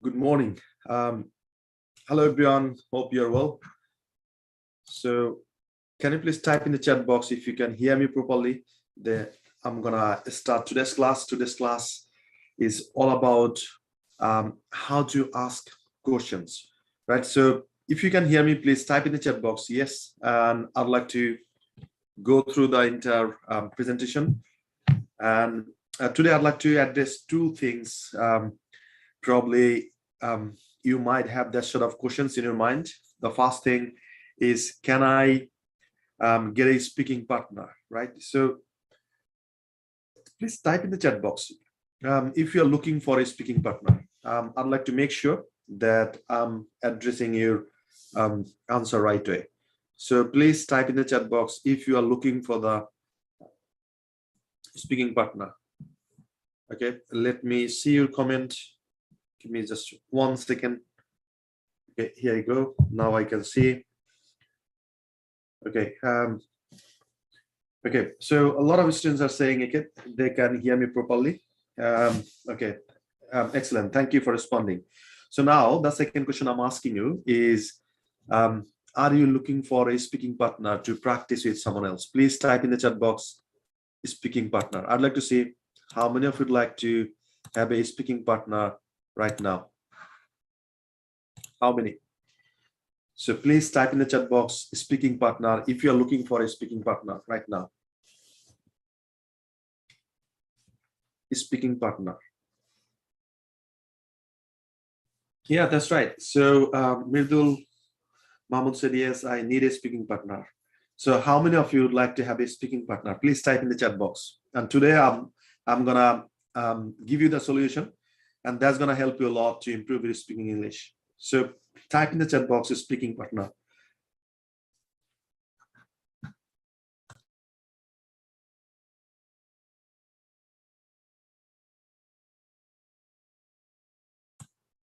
Good morning. Hello, everyone. Hope you're well. So, can you please type in the chat box if you can hear me properly? I'm gonna start today's class. Today's class is all about how to ask questions, right? So, if you can hear me, please type in the chat box yes, and I'd like to go through the entire presentation. And today, I'd like to address two things. Probably you might have that sort of questions in your mind. The first thing is, can I get a speaking partner, right? So please type in the chat box if you're looking for a speaking partner. I'd like to make sure that I'm addressing your answer right way. So please type in the chat box if you are looking for the speaking partner. Okay, let me see your comment. Give me just 1 second. Okay, here you go. Now I can see. Okay. Okay. So a lot of students are saying, okay, they can hear me properly. Okay. Excellent. Thank you for responding. So now the second question I'm asking you is, are you looking for a speaking partner to practice with someone else? Please type in the chat box, speaking partner. I'd like to see how many of you would like to have a speaking partner right now. How many? So please type in the chat box, speaking partner, if you're looking for a speaking partner right now. Speaking partner. Yeah, that's right. So Mirdul Mahmoud said, yes, I need a speaking partner. So how many of you would like to have a speaking partner? Please type in the chat box. And today I'm gonna give you the solution, and that's gonna help you a lot to improve your speaking English. So type in the chat box, speaking partner.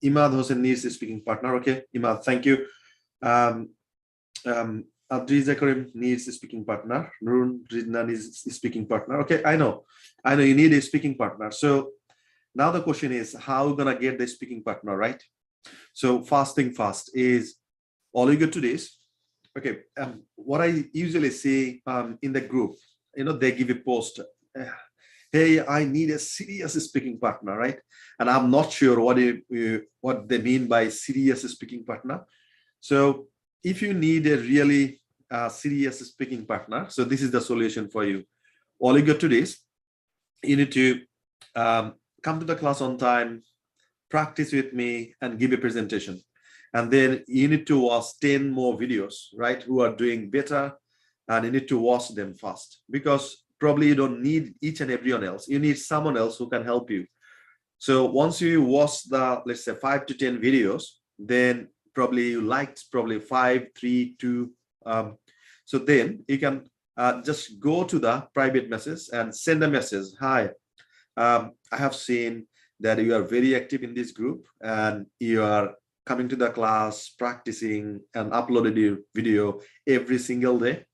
Imad Hossein needs a speaking partner. Okay, Imad, thank you. Adriza Karim needs a speaking partner. Nurun Ridna needs a speaking partner. Okay, I know you need a speaking partner. So now the question is, how are we gonna get the speaking partner, right? So first thing first is, all you get to this. Okay, what I usually see in the group, they give a post. Hey, I need a serious speaking partner, right? And I'm not sure what they mean by serious speaking partner. So if you need a really serious speaking partner, so this is the solution for you. All you got to do is, you need to come to the class on time, practice with me, and give a presentation. And then you need to watch 10 more videos, right, who are doing better, and you need to watch them fast, because probably you don't need each and everyone else. You need someone else who can help you. So once you watch the, let's say, 5 to 10 videos, then probably you liked 5, 3, 2. So then you can just go to the private message and send a message. Hi, I have seen that you are very active in this group and you are coming to the class, practicing, and uploaded your video every single day.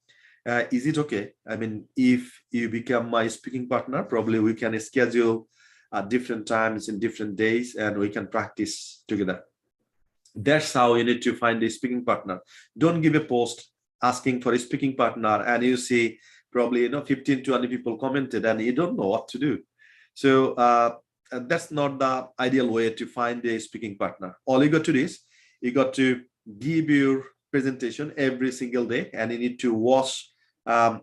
Is it okay? I mean, if you become my speaking partner, probably we can schedule at different times in different days and we can practice together. That's how you need to find a speaking partner. Don't give a post asking for a speaking partner and you see probably 15 to 20 people commented and you don't know what to do. So that's not the ideal way to find a speaking partner. All you got to do is, you got to give your presentation every single day and you need to watch 5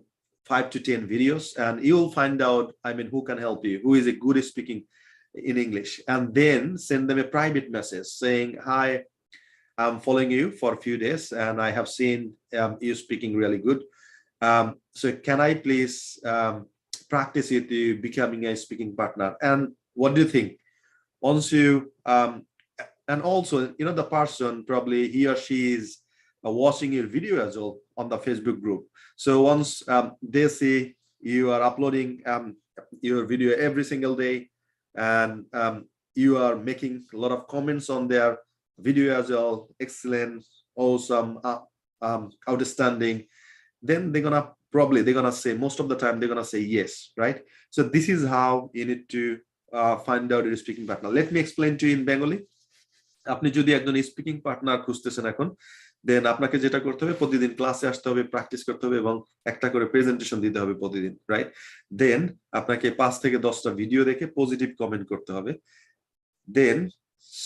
to 10 videos, and you'll find out, who can help you, who is a good speaking in English, and then send them a private message saying, hi, I'm following you for a few days and I have seen you speaking really good. So can I please practice with you becoming a speaking partner? And what do you think? Once you, and also, the person, probably he or she is watching your video as well on the Facebook group. So once they see you are uploading your video every single day and you are making a lot of comments on their video as well, excellent, awesome, outstanding, then they're gonna say, most of the time they're gonna say yes, right? So this is how you need to find out your speaking partner. Let me explain to you in Bengali. আপনি যদি একজন speaking partner খুঁজতেছেন এখন, দেন আপনাকে যেটা করতে হবে, প্রতিদিন ক্লাসে আসতে হবে, প্র্যাকটিস করতে হবে এবং একটা করে প্রেজেন্টেশন দিতে হবে প্রতিদিন, রাইট? দেন আপনাকে 5 থেকে 10টা ভিডিও দেখে পজিটিভ কমেন্ট করতে হবে। দেন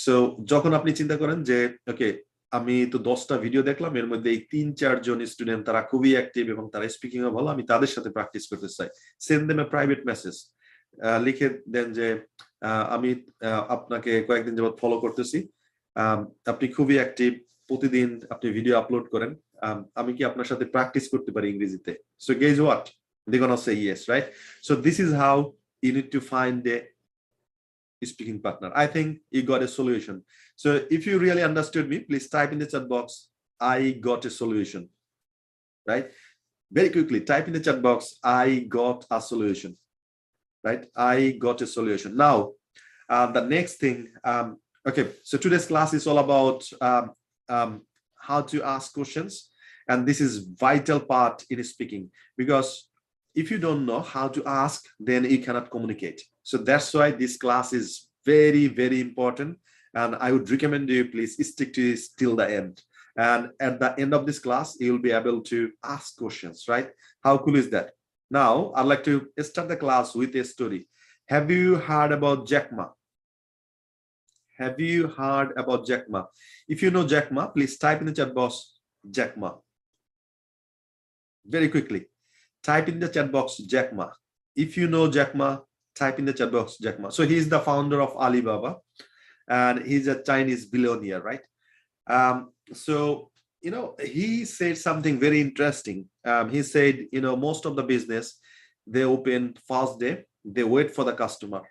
সো যখন আপনি চিন্তা করেন যে ওকে, আমি তো 10টা ভিডিও দেখলাম, এর মধ্যে এই 3-4 জন স্টুডেন্ট তারা খুবই অ্যাক্টিভ এবং তারা স্পিকিং এ ভালো, আমি তাদের সাথে প্র্যাকটিস করতে চাই, সেন্ড দেম এ প্রাইভেট মেসেজ, লিখে দেন যে আমি আপনাকে কয়েকদিন যাবত ফলো করতেছি, আপনি খুবই অ্যাক্টিভ, প্রতিদিন আপনি ভিডিও আপলোড করেন, আমি কি আপনার সাথে প্র্যাকটিস করতে পারি ইংরেজিতে? So guess what, they gonna say yes, right? So this is how you need to find a speaking partner. I think you got a solution. So if you really understood me, please type in the chat box, I got a solution, right? Very quickly type in the chat box, I got a solution, right? I got a solution. Now the next thing, okay, so today's class is all about how to ask questions, and this is vital part in speaking, because if you don't know how to ask, then you cannot communicate. So that's why this class is very, very important, and I would recommend you please stick to this till the end. And at the end of this class, you'll be able to ask questions, right? How cool is that? Now I'd like to start the class with a story. Have you heard about Jack Ma? Have you heard about Jack Ma? If you know Jack Ma, please type in the chat box Jack Ma. Very quickly, type in the chat box Jack Ma. If you know Jack Ma, type in the chat box Jack Ma. So he's the founder of Alibaba, and he's a Chinese billionaire, right? So he said something very interesting. He said, most of the business, they open first day, they wait for the customer.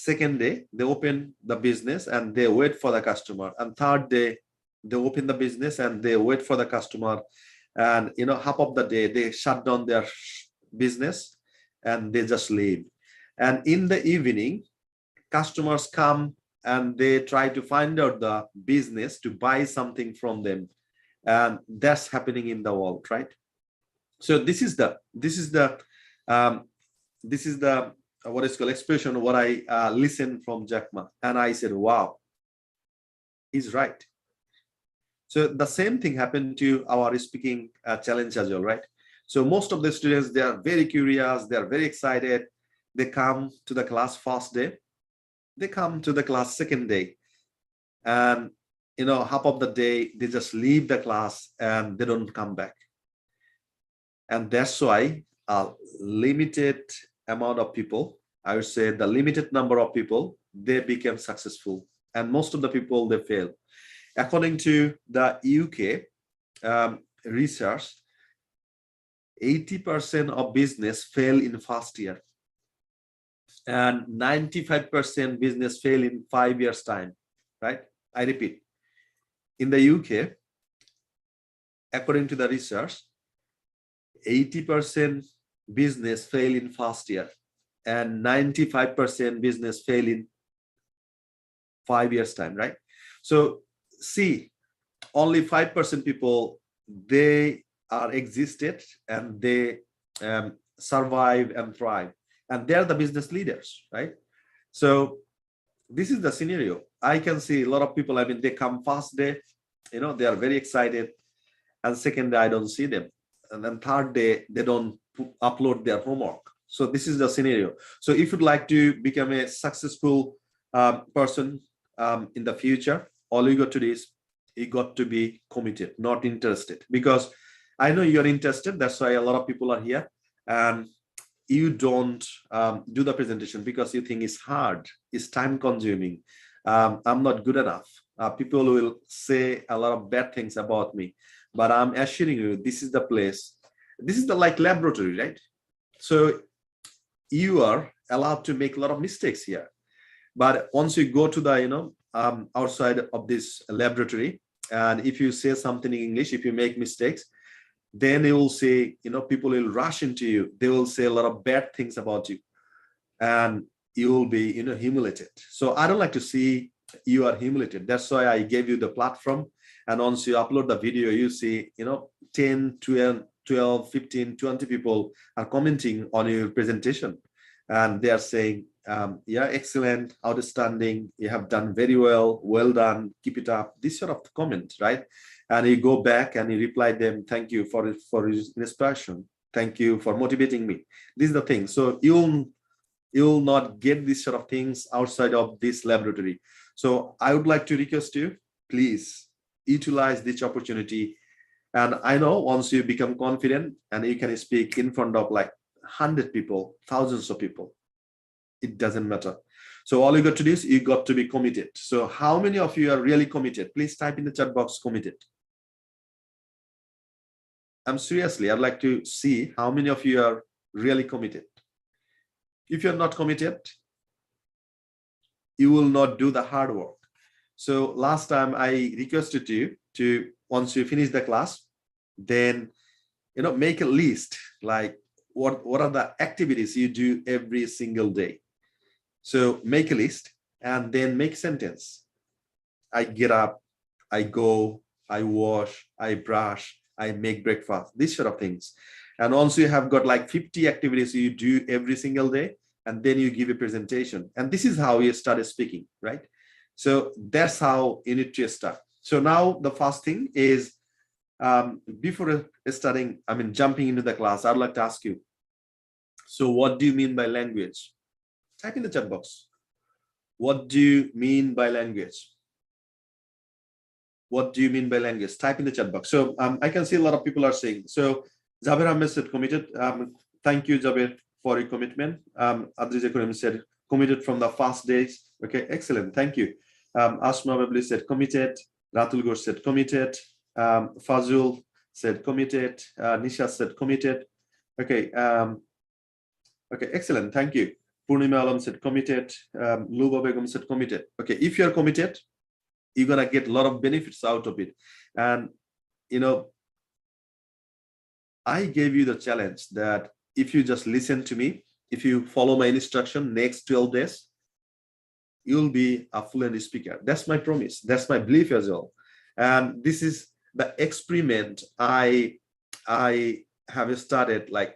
Second day, they open the business and they wait for the customer. And third day, they open the business and they wait for the customer. And half of the day, they shut down their business and they just leave. And in the evening, customers come and they try to find out the business to buy something from them. And that's happening in the world, right? So this is the what is called expression, what I listened from Jack Ma, and I said, wow, he's right. So the same thing happened to our speaking challenge as well, right? So most of the students, they are very curious, they are very excited, they come to the class first day, they come to the class second day, and half of the day they just leave the class and they don't come back. And that's why a limited amount of people, I would say the limited number of people, they became successful, and most of the people, they fail. According to the UK research, 80% of business fail in first year, and 95% business fail in 5 years time, right? I repeat, in the UK, according to the research, 80% business fail in first year and 95% business fail in 5 years time, right? So see, only 5% people, they are existed and they survive and thrive, and they're the business leaders, right? So this is the scenario. I can see a lot of people, I mean, they come first day, they are very excited, and second day I don't see them, and then third day they don't upload their homework. So this is the scenario. So if you'd like to become a successful person in the future, all you got to do is you got to be committed, not interested, because I know you're interested, that's why a lot of people are here, and you don't do the presentation because you think it's hard, it's time consuming, I'm not good enough, people will say a lot of bad things about me. But I'm assuring you, this is the place, this is the like laboratory, right? So you are allowed to make a lot of mistakes here, but once you go to the outside of this laboratory, and if you say something in English, if you make mistakes, then you will say, people will rush into you, they will say a lot of bad things about you, and you will be humiliated. So I don't like to see you are humiliated. That's why I gave you the platform, and once you upload the video, you see 10, 12, 15, 20 people are commenting on your presentation, and they are saying Yeah, excellent, outstanding, you have done very well, well done, keep it up, this sort of comment, right? And you go back and you reply them, thank you for his inspiration, thank you for motivating me. This is the thing. So you'll not get these sort of things outside of this laboratory. So I would like to request you, please utilize this opportunity. And I know once you become confident and you can speak in front of like 100 people, thousands of people, it doesn't matter. So all you got to do is you got to be committed. So how many of you are really committed? Please type in the chat box, committed. I'm seriously, I'd like to see how many of you are really committed. If you're not committed, you will not do the hard work. So last time I requested you to, once you finish the class, then make a list, like what are the activities you do every single day. So make a list and then make a sentence. I get up, I go, I wash, I brush, I make breakfast, these sort of things. And also you have got like 50 activities you do every single day, and then you give a presentation. And this is how you started speaking, right? So that's how you need to start. So now the first thing is, before jumping into the class, I'd like to ask you, so what do you mean by language? Type in the chat box. What do you mean by language? What do you mean by language? Type in the chat box. So I can see a lot of people are saying. So Jabir Ahmed said committed. Thank you, Jabir, for your commitment. Adrija Kurim said committed from the first days. Okay, excellent. Thank you. Asma Babli said committed. Ratul Ghosh said committed. Fazul said committed. Nisha said committed. Okay. Okay, excellent. Thank you. Purnima Alam said committed. Luba Begum said committed. Okay, if you're committed, you're gonna get a lot of benefits out of it. And I gave you the challenge that if you just listen to me, if you follow my instruction, next 12 days, you'll be a fluent speaker. That's my promise. That's my belief as well. And this is the experiment I have started like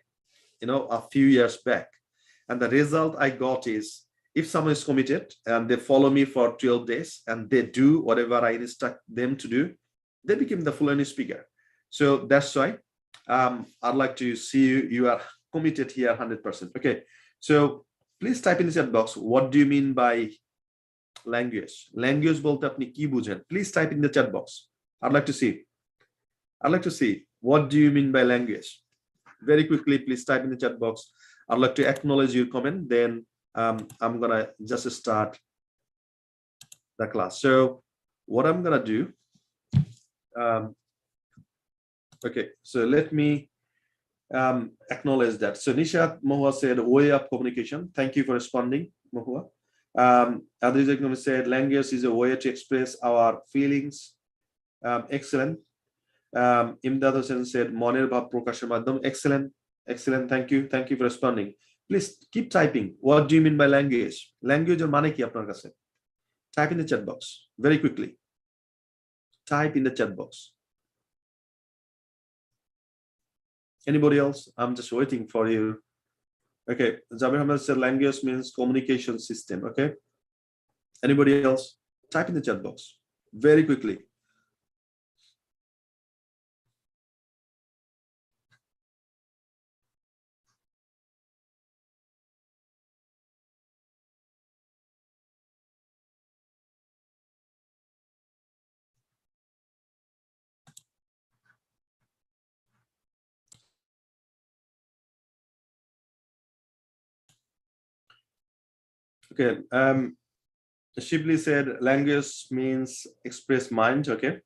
a few years back. And the result I got is, if someone is committed and they follow me for 12 days and they do whatever I instruct them to do, they become the fluent speaker. So that's why I'd like to see you are committed here 100%. Okay, so please type in the chat box, what do you mean by language? Language bolte apni ki bujhen? Please type in the chat box. I'd like to see what do you mean by language? Very quickly, please type in the chat box. I'd like to acknowledge your comment, then I'm gonna just start the class. So what I'm gonna do, okay, so let me acknowledge that. So Nishat Mohua said way up communication. Thank you for responding, Mohua. Adriza said language is a way to express our feelings. Excellent. Imdad Hossain said Moner Bhav Prokashar Madhyam. Excellent. Thank you for responding. Please keep typing. What do you mean by language? Language or mane ki apnar kache? Type in the chat box very quickly. Type in the chat box. Anybody else? I'm just waiting for you. Okay, Jabir Ahmed said language means communication system. Okay. Anybody else? Type in the chat box very quickly. Okay. Shibli said language means express mind. Okay.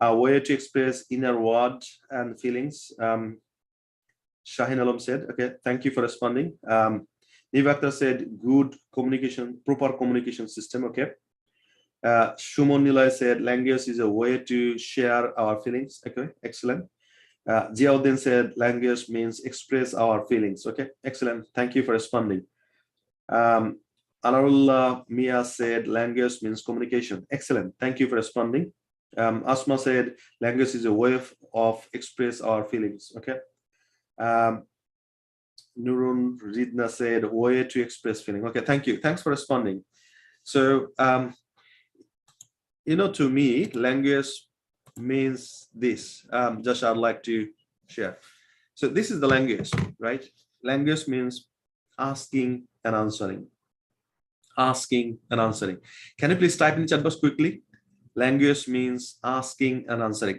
A way to express inner word and feelings. Shahin Alam said, okay, thank you for responding. Nivakta said good communication, proper communication system. Okay. Shumon Nilay said language is a way to share our feelings. Okay, excellent. Ziauddin said language means express our feelings. Okay, excellent. Thank you for responding. Anarullah Mia said language means communication. Excellent. Thank you for responding. Asma said language is a way of express our feelings. Okay. Nurun Ridna said, way to express feeling. Okay, thank you. Thanks for responding. So, to me, language means this. Just I'd like to share. So this is the language, right? Language means asking and answering. Asking and answering. Can you please type in the chat box quickly? Language means asking and answering.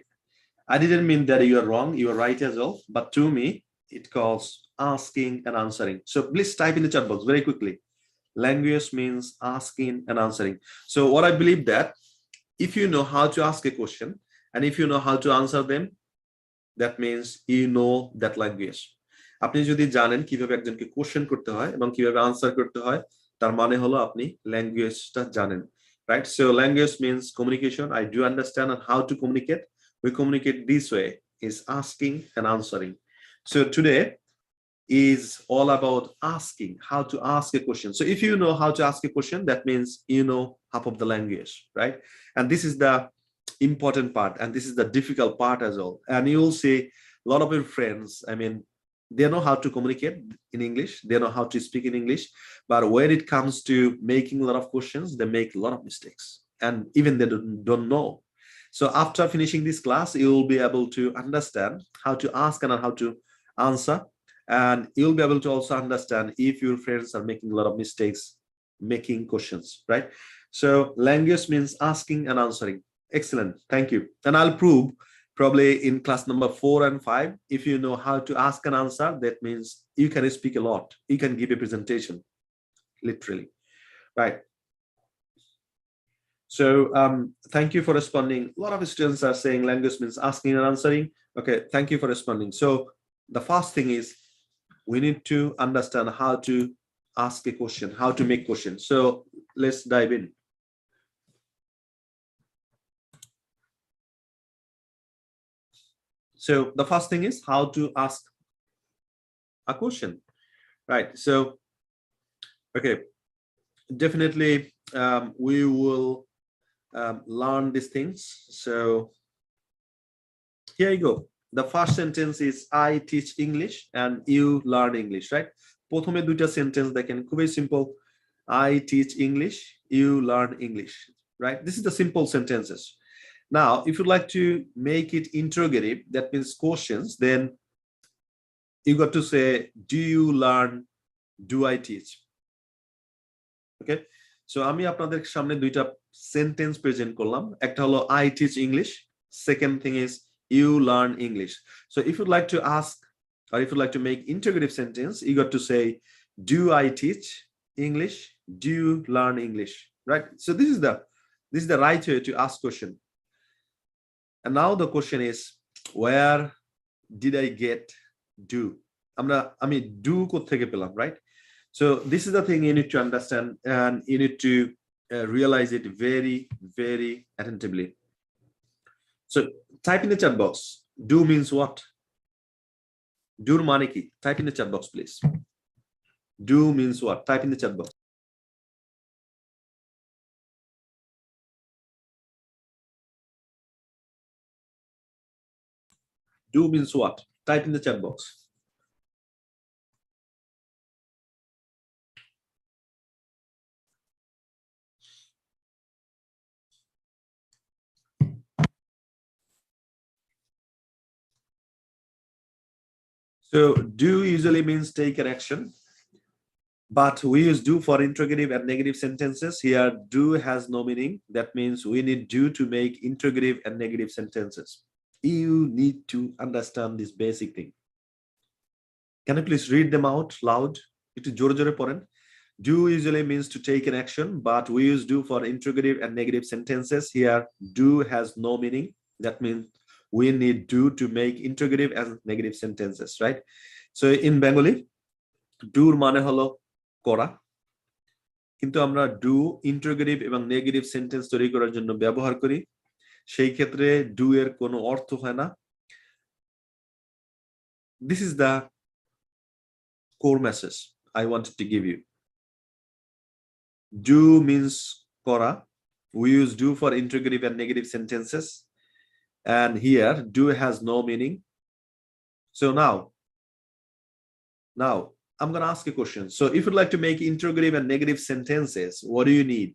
I didn't mean that you are wrong. You are right as well. But to me, it calls asking and answering. So please type in the chat box very quickly. Language means asking and answering. So what I believe that if you know how to ask a question and if you know how to answer them, that means you know that language. আপনি যদি জানেন কিভাবে একজনকে question করতে হয় এবং কিভাবে answer করতে হয়, তার মানে হলো আপনি ল্যাঙ্গুয়েজটা জানেন, right? So language means communication. I do understand and how to communicate. We communicate this way, is asking and answering. So today is all about asking, how to ask a question. So if you know how to ask a question, that means you know half of the language, right? And this is the important part, and this is the difficult part as well. And you'll see a lot of your friends, I mean, they know how to communicate in English, they know how to speak in English, but when it comes to making a lot of questions, they make a lot of mistakes, and even they don't know. So after finishing this class, you will be able to understand how to ask and how to answer, and you'll be able to also understand if your friends are making a lot of mistakes making questions, right? So language means asking and answering. Excellent, thank you. And I'll prove probably in class number 4 and 5. If you know how to ask and answer, that means you can speak a lot, you can give a presentation, literally, right? So thank you for responding. A lot of students are saying language means asking and answering. Okay, thank you for responding. So the first thing is we need to understand how to ask a question, how to make questions. So let's dive in. So the first thing is how to ask a question, right? So okay, definitely we will learn these things. So here you go. The first sentence is I teach English and you learn English, right? প্রথমে দুইটা sentence দেখেন, খুবই simple. I teach English, you learn English, right? This is the simple sentences. Now if you'd like to make it interrogative, that means questions, then you got to say, do you learn, do I teach? Okay, so আমি আপনাদের সামনে দুইটা sentence present করলাম. একটা হলো I teach English, second thing is you learn English. So if you'd like to ask, or if you'd like to make interrogative sentence, you got to say, do I teach English, do you learn English, right? So this is the right way to ask question. And now the question is, where did I get do? আমি do কোত্থেকে পেলাম, right? So this is the thing you need to understand, and you need to realize it very, very attentively. So type in the chat box, do means what? Do মানে কি? Type in the chat box, please. Do means what? Type in the chat box. Do means what? Type in the chat box. So do usually means take an action, but we use do for interrogative and negative sentences. Here do has no meaning. That means we need do to make interrogative and negative sentences. You need to understand this basic thing. Can you please read them out loud? It is jore jore poren. Do usually means to take an action, but we use do for interrogative and negative sentences. Here do has no meaning. That means we need do to make interrogative and negative sentences, right? So in Bengali, do মানে হলো করা, কিন্তু আমরা do interrogative এবং negative sentence তৈরি করার জন্য ব্যবহার করি, সেই ক্ষেত্রে do এর কোনো অর্থ হয় না. This is the core message I wanted to give you. Do means করা. We use do for interrogative and negative sentences, and here do has no meaning. So now I'm going to ask a question. So if you'd like to make interrogative and negative sentences, what do you need?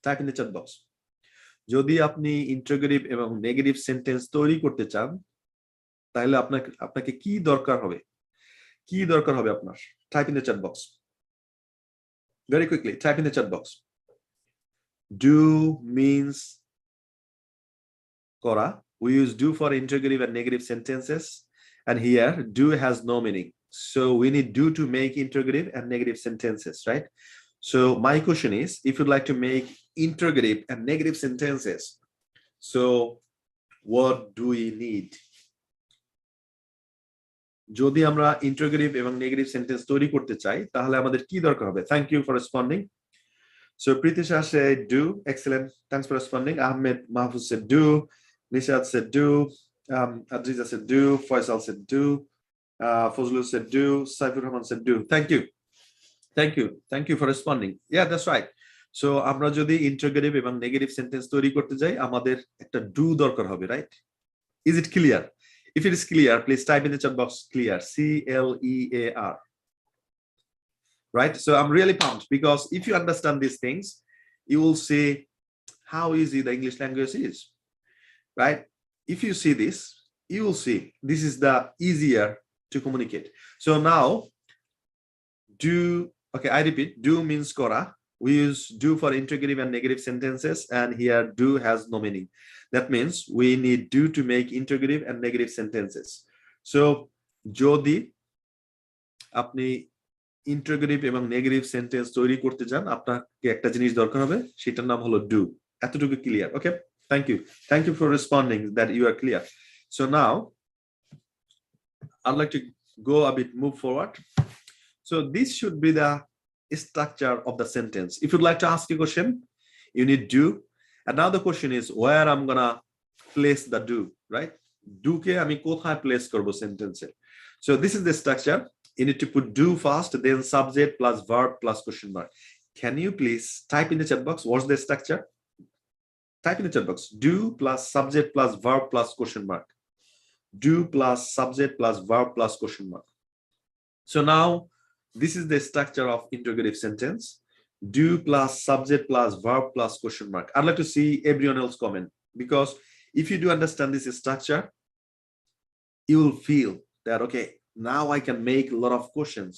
Type in the chat box. যদি আপনি interrogative এবং negative sentence তৈরি করতে চান, তাহলে আপনাকে কি দরকার হবে? কি দরকার হবে আপনার? Type in the chat box. Very quickly, type in the chat box. Do means করা. We use do for interrogative and negative sentences. And here, do has no meaning. So we need do to make interrogative and negative sentences, right? So my question is, if you'd like to make interrogative and negative sentences, so what do we need? যদি আমরা interrogative এবং negative sentence তৈরি করতে চাই, তাহলে আমাদের কি দরকার হবে? Thank you for responding. So Pritisha said do. Excellent. Thanks for responding. Ahmed Mahfouz said do. Nishad said do. Adriza said do. Faisal said do. Fazlul said do. Saifur Rahman said do. Thank you. Thank you. Thank you for responding. Yeah, that's right. So আমরা যদি interrogative এবং negative sentence তৈরি করতে যাই, আমাদের একটা do দরকার হবে, right? Is it clear? If it is clear, please type in the chat box clear. C-L-E-A-R. Right? So I'm really pumped because if you understand these things, you will see how easy the English language is. Right? If you see this, you will see this is the easier to communicate. So now, do, okay, I repeat, do means kora. We use do for interrogative and negative sentences, and here do has no meaning. That means we need do to make interrogative and negative sentences. So, jodi apni interrogative এবং negative sentence তৈরি করতে যান, আপনাকে একটা জিনিস দরকার হবে, সেটার নাম হলো do. এতটুকু clear? Okay, thank you for responding that you are clear. So now I'd like to go a bit move forward. So this should be the structure of the sentence. If you'd like to ask a question, you need do. And now the question is where I'm gonna place the do, right? Do ke ami kothay place korbo sentence. So this is the structure. You need to put do first, then subject plus verb plus question mark. Can you please type in the chat box what's the structure? Type in the chat box do plus subject plus verb plus question mark. Do plus subject plus verb plus question mark. So now this is the structure of interrogative sentence. Do plus subject plus verb plus question mark. I'd like to see everyone else comment, because if you do understand this structure, you will feel that, okay, now I can make a lot of questions,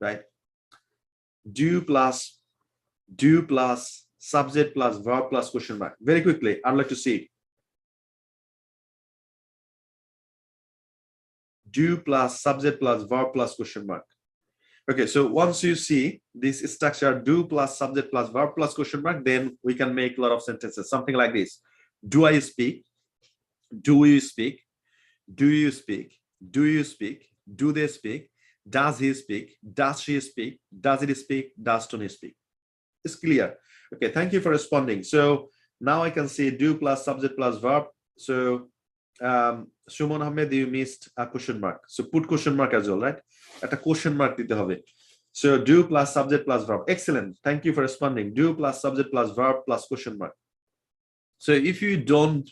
right? Do plus subject plus verb plus question mark. Very quickly, I'd like to see. Do plus subject plus verb plus question mark. Okay, so once you see this structure, do plus subject plus verb plus question mark, then we can make a lot of sentences. Something like this. Do I speak? Do you speak? Do you speak? Do you speak? Do they speak? Does he speak? Does she speak? Does it speak? Does Tony speak? It's clear. Okay, thank you for responding. So now I can see do plus subject plus verb. So Shumon Ahmed, you missed a question mark. So put question mark as well, right? At a question mark dite hobe. So do plus subject plus verb. Excellent. Thank you for responding. Do plus subject plus verb plus question mark. So if you don't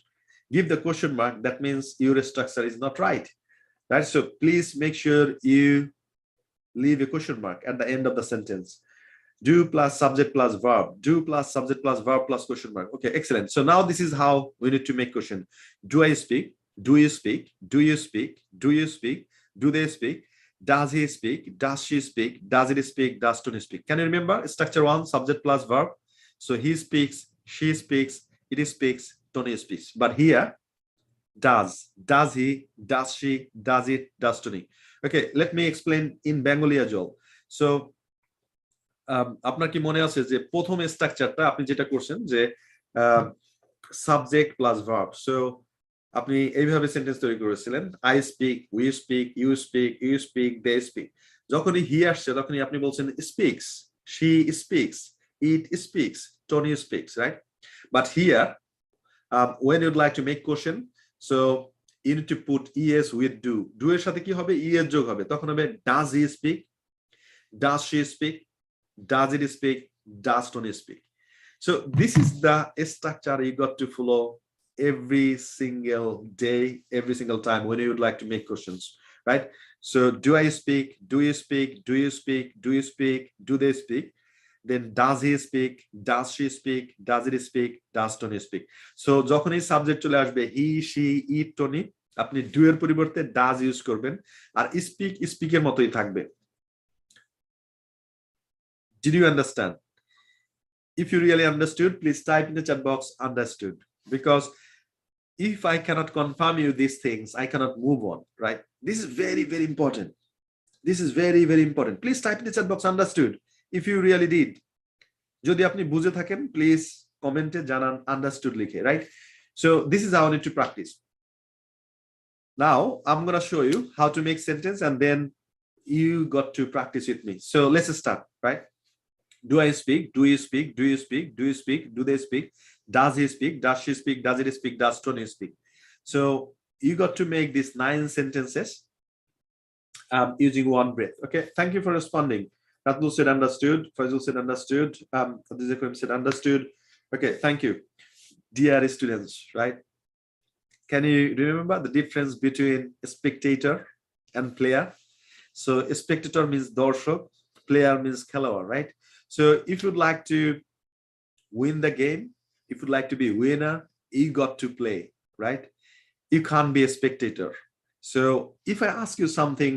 give the question mark, that means your structure is not right. Right? So please make sure you leave a question mark at the end of the sentence. Do plus subject plus verb. Do plus subject plus verb plus question mark. Okay, excellent. So now this is how we need to make question. Do I speak? Do you speak? Do you speak? Do you speak? Do they speak? Does he speak? Does she speak? Does it speak? Does Tony speak? Can you remember structure one, subject plus verb? So he speaks, she speaks, it speaks, Tony speaks. But here, does he, does she, does it, does Tony. Okay, let me explain in Bengali as well. So আপনার কি মনে আছে যে প্রথম স্ট্রাকচারটা আপনি যেটা করছেন যে সাবজেক্ট প্লাস ভার্ব। সো আপনি এইভাবে সেন্টেন্স তৈরি করেছিলেন, I speak, we speak, you speak, you speak, they speak. যখনই হি আসছে তখনই আপনি বলছেন speaks, she speaks, it speaks, Tony speaks, right? But here when you'd like to make question, so you need to put es with do. Do এর সাথে কি হবে? es যোগ হবে, তখন হবে does he speak, does she speak, does it speak, does Tony speak. So this is the structure you got to follow every single day, every single time when you would like to make questions, right? So do I speak, do you speak, do you speak, do you speak, do they speak? Then does he speak, does she speak, does it speak, does Tony speak? So যখনই subject চলে আসবে হি, she, it, Tony, আপনি do এর পরিবর্তে does use করবেন, আর speak স্পিকের মতোই থাকবে। Did you understand? If you really understood, please type in the chat box understood, because if I cannot confirm you these things, I cannot move on, right? This is very, very important. This is very, very important. Please type in the chat box understood if you really did. যদি আপনি বুঝে থাকেন, please কমেন্টে জানান understood লিখে, right? So this is how I need to practice. Now I'm going to show you how to make sentence, and then you got to practice with me. So let's start, right? Do I speak, do you speak, do you speak, do you speak, do they speak, does he speak, does she speak, does it speak, does Tony speak? So you got to make these 9 sentences using one breath. Okay, thank you for responding. Ratul said understood, Fazul said understood, Adizakrim said understood. Okay, thank you. Dear students, right? Can you remember the difference between a spectator and player? So a spectator means dorshok, player means খেলোয়াড়, right? So if you'd like to win the game, if you'd like to be a winner, you got to play, right? You can't be a spectator. So if I ask you something,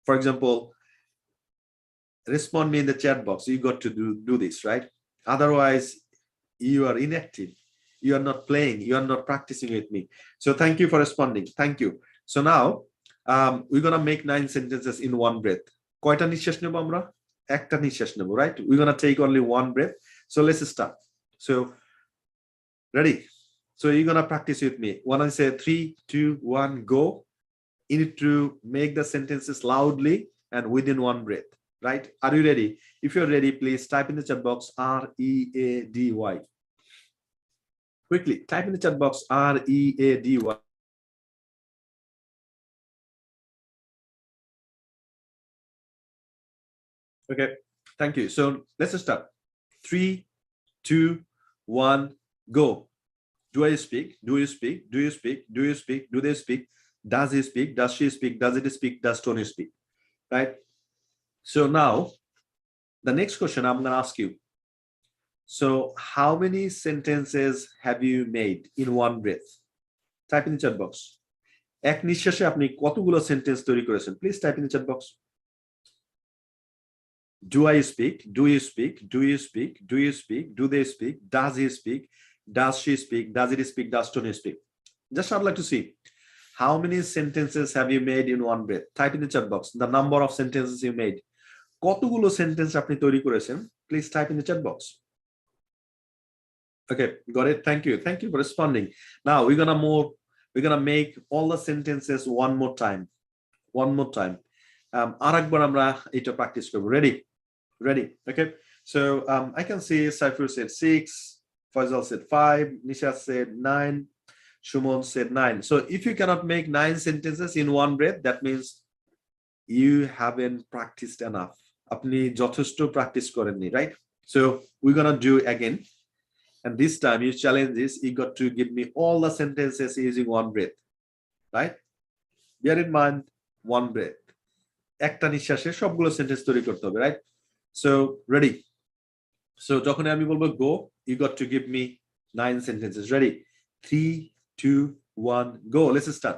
for example, respond me in the chat box, you got to do this, right? Otherwise, you are inactive. You are not playing. You are not practicing with me. So thank you for responding. Thank you. So now we're going to make 9 sentences in one breath. কয়টা নিঃশ্বাস নেব আমরা? একটা নিঃশ্বাস নেব, right? We're going to take only one breath. So let's start. So ready? So you're going to practice with me. When I say 3, 2, 1, go, you need to make the sentences loudly and within one breath, right? Are you ready? If you're ready, please type in the chat box READY. Quickly type in the chat box READY. Okay, thank you. So let's start. 3, 2, 1, go. Do I speak? Do you speak? Do you speak? Do you speak? Do they speak? Does he speak? Does she speak? Does it speak? Does Tony speak? Right? So now the next question I'm going to ask you. So how many sentences have you made in one breath? Type in the chat box. এক নিঃশ্বাসে আপনি কতগুলো sentence তৈরি করেছেন? Please type in the chat box. Do I speak? Do you speak? Do you speak? Do you speak? Do they speak? Does he speak? Does she speak? Does it speak? Does Tony speak? Just I'd like to see how many sentences have you made in one breath? Type in the chat box the number of sentences you made. কতগুলো sentence আপনি তৈরি করেছেন? Please type in the chat box. Okay, got it. Thank you. Thank you for responding. Now we're gonna make all the sentences one more time. One more time. আরেকবার আমরা এটা practice করব. Ready? Okay. So I can see Saifur said 6, Faisal said 5, Nisha said 9, Shumon said 9. So if you cannot make 9 sentences in one breath, that means you haven't practiced enough. আপনি যথেষ্ট practice করেননি, right? So we're gonna do again. And this time your challenge is you got to give me all the sentences using one breath, right? Bear in mind, one breath. একটা নিঃশ্বাসে সবগুলো sentence তৈরি করতে হবে, right? So ready? So যখন আমি বলবো go, you got to give me 9 sentences. Ready? 3, 2, 1, go. Let's start.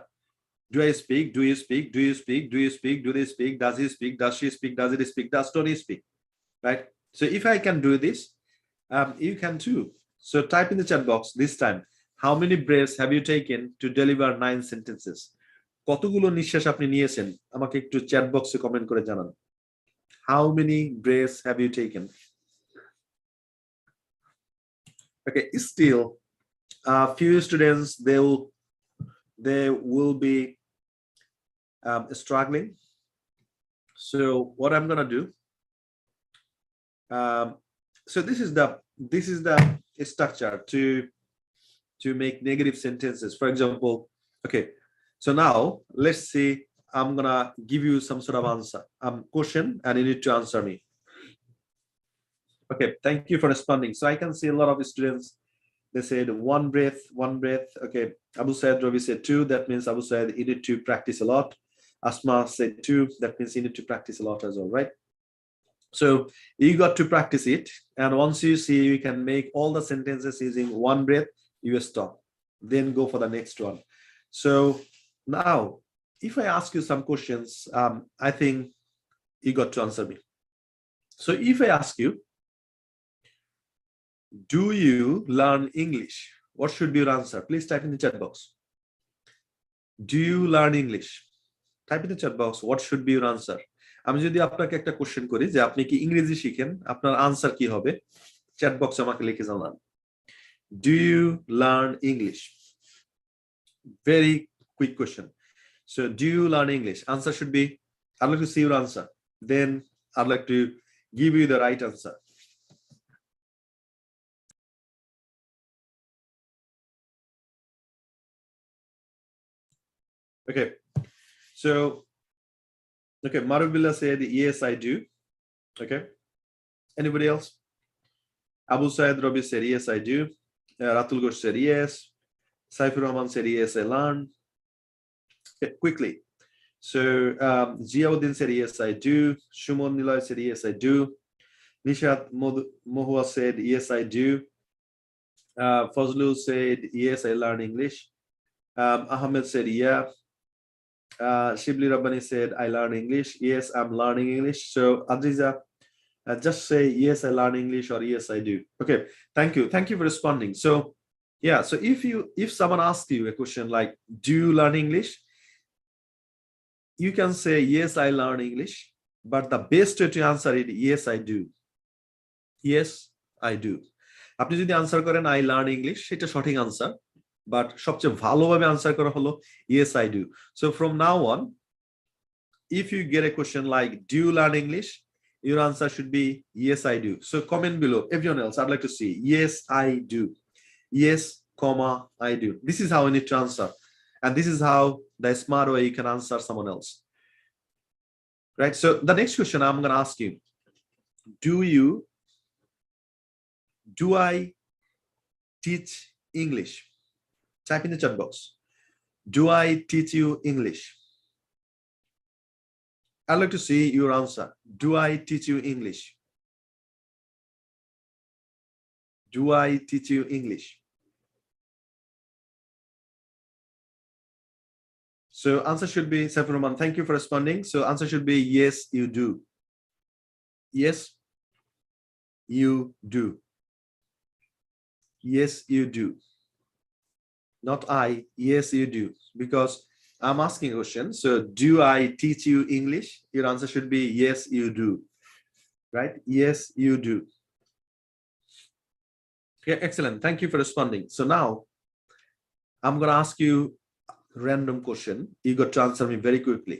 Do I speak? Do you speak? Do you speak? Do you speak? Do they speak? Does he speak? Does she speak? Does it speak? Does Tony speak? Right? So if I can do this, you can too. So type in the chat box this time. How many breaths have you taken to deliver 9 sentences? কতগুলো নিঃশ্বাস আপনি নিয়েছেন? আমাকে একটু chat বক্সে comment করে জানান. How many breaths have you taken? Okay, still few students they will be struggling. So what I'm gonna do, so this is the structure to make negative sentences. For example, okay, so now let's see, I'm gonna give you some sort of answer, question, and you need to answer me. Okay, thank you for responding. So I can see a lot of students They said one breath, one breath. Okay, Abu Said Ravi said 2. That means Abu Said, you need to practice a lot. Asma said 2. That means you need to practice a lot as well, right? So you got to practice it. And once you see you can make all the sentences using one breath, you stop. Then go for the next one. So now, if I ask you some questions, I think you got to answer me. So if I ask you, do you learn English? What should be your answer? Please type in the chat box. Do you learn English? Type in the chat box. What should be your answer? আমি যদি আপনাকে একটা question করি যে আপনি কি ইংরেজি শিখেন, আপনার আনসার কি হবে? চ্যাট বক্সে আমাকে লিখে জানান। Do you learn English? Very quick question. So do you learn English? Answer should be, I'd like to see your answer. Then I'd like to give you the right answer. Okay. So, okay, Marubilla said, yes, I do. Okay. Anybody else? Abu Said Rabi said, yes, I do. Ratul Ghosh said, yes. Saifur Rahman said, yes, I learn. Okay, quickly. So, Ziauddin said, yes, I do. Shumon Niloy said, yes, I do. Nishat Mohua said, yes, I do. Fazlu said, yes, I learn English. Ahmed said, yeah. Shibli Rabbani said, I learn English. Yes, I'm learning English. So, Adriza, just say, yes, I learn English, or yes, I do. Okay, thank you. Thank you for responding. So, yeah, so if someone asks you a question like, do you learn English? You can say, yes, I learn English. But the best way to answer it, yes, I do. Yes, I do. আপনি যদি answer করেন I learn English, সেটা সঠিক answer. But সবচেয়ে ভালোভাবে answer করা হলো yes, I do. So from now on, if you get a question like, do you learn English? Your answer should be yes, I do. So comment below. Everyone else, I'd like to see yes, I do. Yes, comma, I do. This is how you need to answer. And this is how the smart way you can answer someone else. Right? So the next question I'm going to ask you, do I teach English? Type in the chat box. Do I teach you English? I'd like to see your answer. Do I teach you English? Do I teach you English? So answer should be, Saifur Rahman, thank you for responding. So answer should be yes, you do. Yes, you do. Yes, you do. Not I, yes, you do. Because I'm asking a question. So do I teach you English? Your answer should be yes, you do. Right? Yes, you do. Okay, excellent. Thank you for responding. So now I'm going to ask you a random question. You got to answer me very quickly.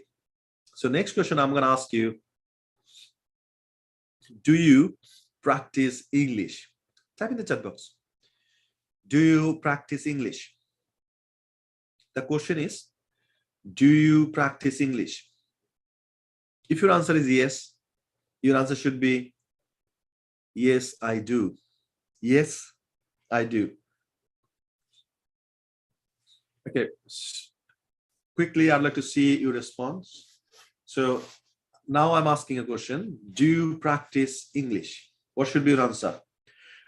So next question I'm going to ask you, do you practice English? Type in the chat box. Do you practice English? The question is, do you practice English? If your answer is yes, your answer should be yes, I do. Yes, I do. Okay. Quickly, I'd like to see your response. So now I'm asking a question. Do you practice English? What should be your answer?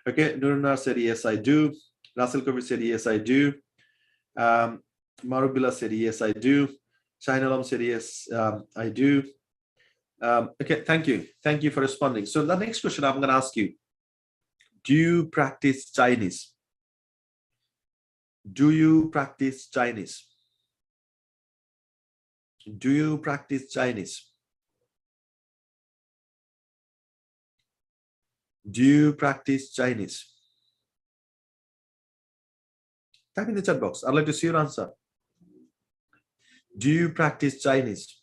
Okay. Nurunar said, yes, I do. Russell Kovic said, yes, I do. Marubilla said, yes, I do. Shine Alam said, yes, I do. Okay, thank you. Thank you for responding. So the next question I'm going to ask you, do you practice Chinese? Do you practice Chinese? Do you practice Chinese? Do you practice Chinese? Type in the chat box. I'd like to see your answer. Do you practice Chinese?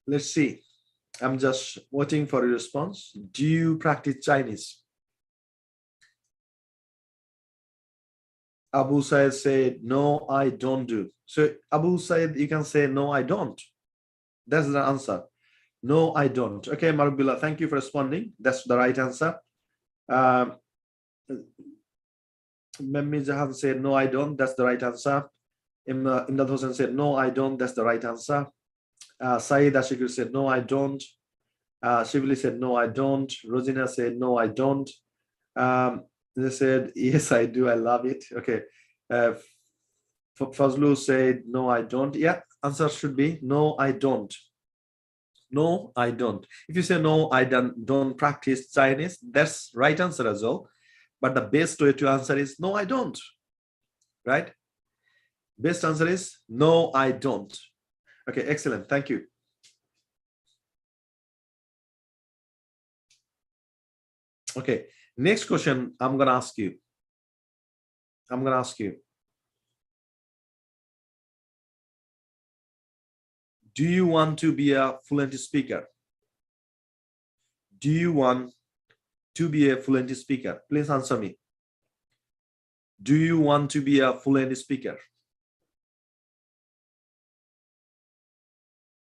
Let's see. I'm just waiting for your response. Do you practice Chinese? Abu Said said, no, I don't do. So Abu Said, you can say, no, I don't. That's the answer. No, I don't. Okay, Marubila, thank you for responding. That's the right answer. Memmi Jahan said, no, I don't. That's the right answer. Imdad Hossain said, no, I don't. That's the right answer. Saeed Ashikir said, no, I don't. Shivli said, no, I don't. Rosina said, no, I don't. They said, yes, I do. I love it. Okay. Fazlu said, no, I don't. Yeah, answer should be, no, I don't. No, I don't. If you say, no, I don't practice Chinese, that's right answer as well. But the best way to answer is, no, I don't. Right? Best answer is, no, I don't. Okay, excellent. Thank you. Okay, next question I'm going to ask you. Do you want to be a fluent speaker? Do you want to be a fluent speaker? Please answer me. Do you want to be a fluent speaker?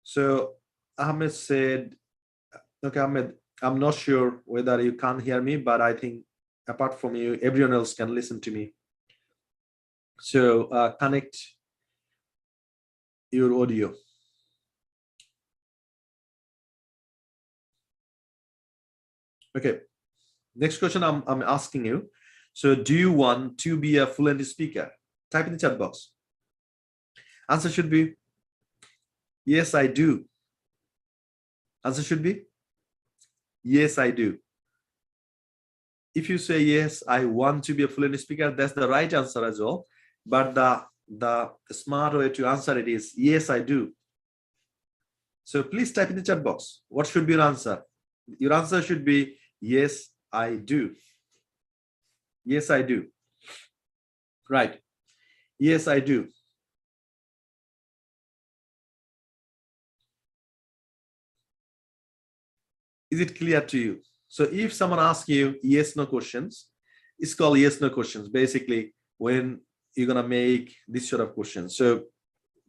So Ahmed said, okay, Ahmed, I'm not sure whether you can't hear me, but I think apart from you, everyone else can listen to me. So connect your audio. Okay, next question I'm asking you. So do you want to be a fluent speaker? Type in the chat box. Answer should be, yes, I do. Answer should be, yes, I do. If you say, yes, I want to be a fluent speaker, that's the right answer as well. But the smart way to answer it is, yes, I do. So please type in the chat box. What should be your answer? Your answer should be, yes, I do. Yes, I do. Right. Yes, I do. Is it clear to you? So if someone asks you yes, no questions, it's called yes, no questions. Basically, when you're going to make this sort of questions. So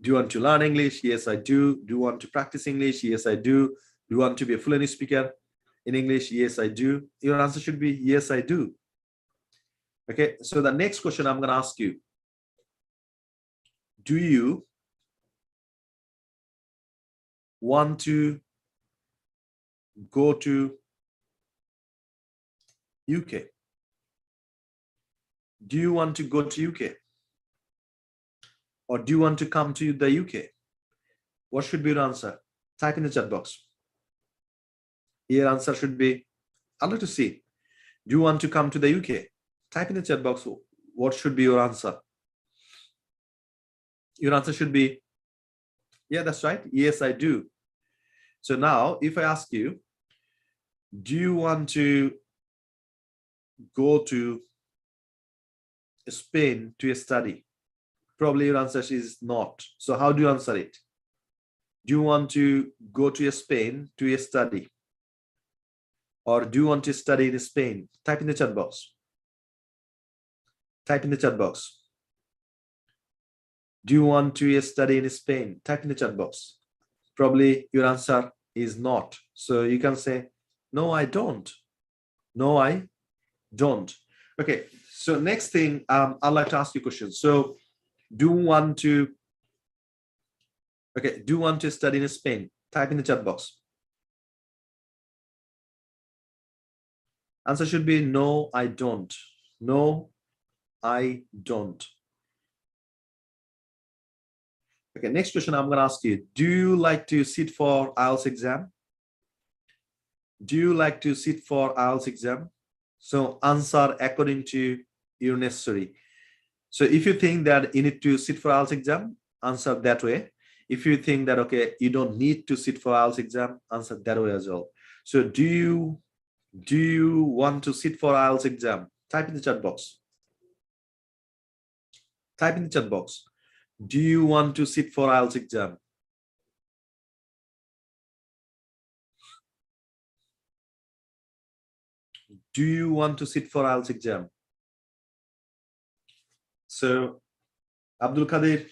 do you want to learn English? Yes, I do. Do you want to practice English? Yes, I do. Do you want to be a fluent speaker in English? Yes, I do. Your answer should be, yes, I do. Okay, so the next question I'm going to ask you. Do you want to go to UK? Do you want to go to UK? Or do you want to come to the UK? What should be your answer? Type in the chat box. Your answer should be, I'd like to see. Do you want to come to the UK? Type in the chat box. What should be your answer? Your answer should be, yeah, that's right. Yes, I do. So now, if I ask you, do you want to go to Spain to study? Probably your answer is not. So how do you answer it? Do you want to go to Spain to study? Or do you want to study in Spain? Type in the chat box. Type in the chat box. Do you want to study in Spain? Type in the chat box. Probably your answer is not. So you can say, no, I don't. No, I don't. Okay, so next thing, I'd like to ask you a question. So do you want to, okay, do you want to study in Spain? Type in the chat box. Answer should be, no, I don't. No, I don't. Okay, next question I'm going to ask you. Do you like to sit for IELTS exam? Do you like to sit for IELTS exam? So answer according to your necessary. So if you think that you need to sit for IELTS exam, answer that way. If you think that, okay, you don't need to sit for IELTS exam, answer that way as well. So do you want to sit for IELTS exam? Type in the chat box. Type in the chat box. Do you want to sit for IELTS exam? Do you want to sit for IELTS exam? So Abdul Qadir,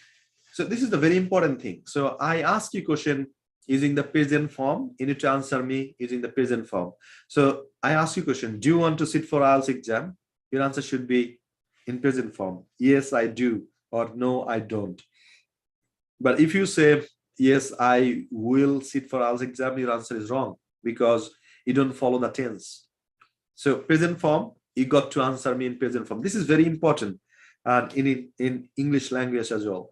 so this is the very important thing. So I ask you a question, using the present form. You need to answer me using the present form. So I ask you a question. Do you want to sit for IELTS exam? Your answer should be in present form. Yes, I do, or no, I don't. But if you say, yes, I will sit for IELTS exam, your answer is wrong because you don't follow the tense. So present form, you got to answer me in present form. This is very important in English language as well,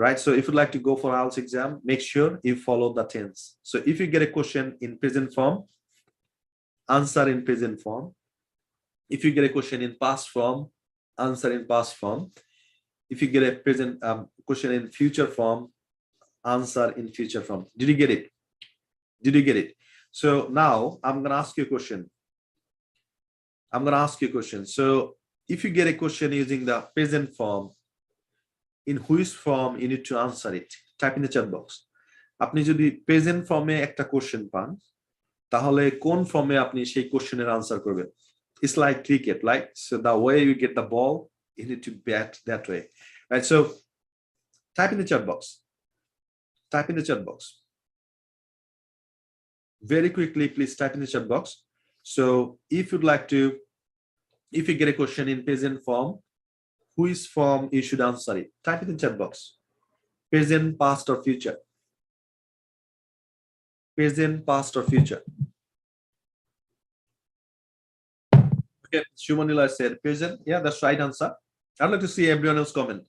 right? So if you'd like to go for IELTS exam, make sure you follow the tense. So if you get a question in present form, answer in present form. If you get a question in past form, answer in past form. If you get a present question in future form, answer in future form. Did you get it? Did you get it? So now I'm going to ask you a question. I'm going to ask you a question. So if you get a question using the present form, in which form you need to answer it? Type in the chat box. আপনি যদি present ফর্মে একটা question পান তাহলে কোন ফর্মে আপনি সেই কোশ্চেনের আনসার করবেন? It's like cricket, like so the way you get the ball, you need to bat that way, right? So type in the chat box. Type in the chat box. Very quickly, please type in the chat box. So if you'd like to, if you get a question in present form, which form you should answer it? Type in the chat box. Present, past, or future. Present, past, or future. Okay, Shumanila said present. Yeah, that's right answer. I'd like to see everyone else comment.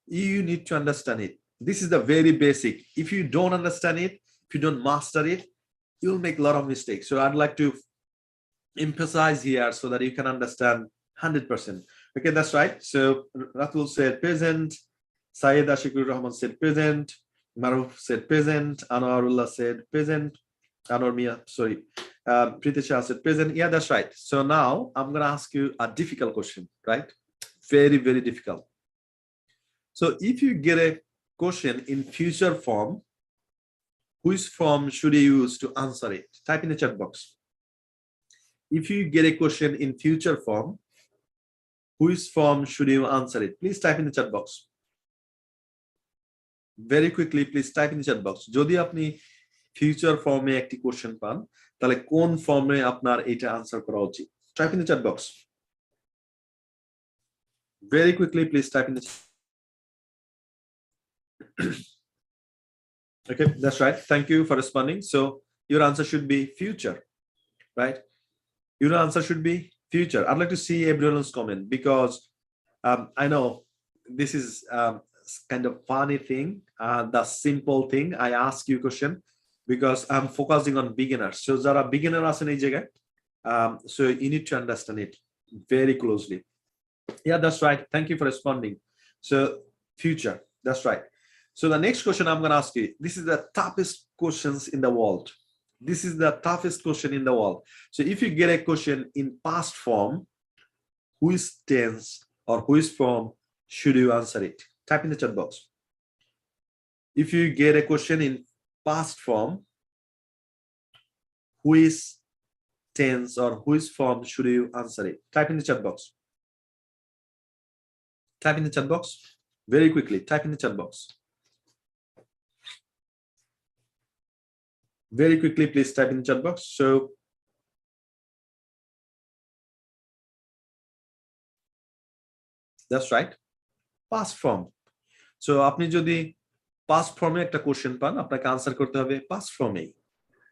You need to understand it. This is the very basic. If you don't understand it, if you don't master it, you'll make a lot of mistakes. So I'd like to emphasize here so that you can understand 100%. Okay, that's right. So Ratul said present. Syed Ashikur Rahman said present. Maruf said present. Anwarullah said present. Anwar Mia, sorry. Pritisha said present. Yeah, that's right. So now I'm going to ask you a difficult question, right? Very, very difficult. So if you get a question in future form, which form should you use to answer it? Type in the chat box. If you get a question in future form, which form should you answer it? Please type in the chat box. Very quickly, please type in the chat box. যদি আপনি future form এ একটি question পান তাহলে কোন ফর্মে আপনার এটা answer করা উচিত? Type in the chat box. Very quickly, please type in the chat. Okay, that's right. Thank you for responding. So your answer should be future, right? Your answer should be future. I'd like to see everyone else comment because I know this is kind of funny thing, the simple thing. I ask you a question because I'm focusing on beginners. So there are beginners in each so you need to understand it very closely. Yeah, that's right. Thank you for responding. So future, that's right. So the next question I'm going to ask you, this is the toughest questions in the world. This is the toughest question in the world. So if you get a question in past form, which tense or which form should you answer it? Type in the chat box. If you get a question in past form, which tense or which form should you answer it? Type in the chat box. Type in the chat box. Very quickly, type in the chat box. Very quickly, please type in the chat box. So that's right. Past form. So আপনি যদি past form এ একটা question পান আপনাকে answer করতে হবে past form A,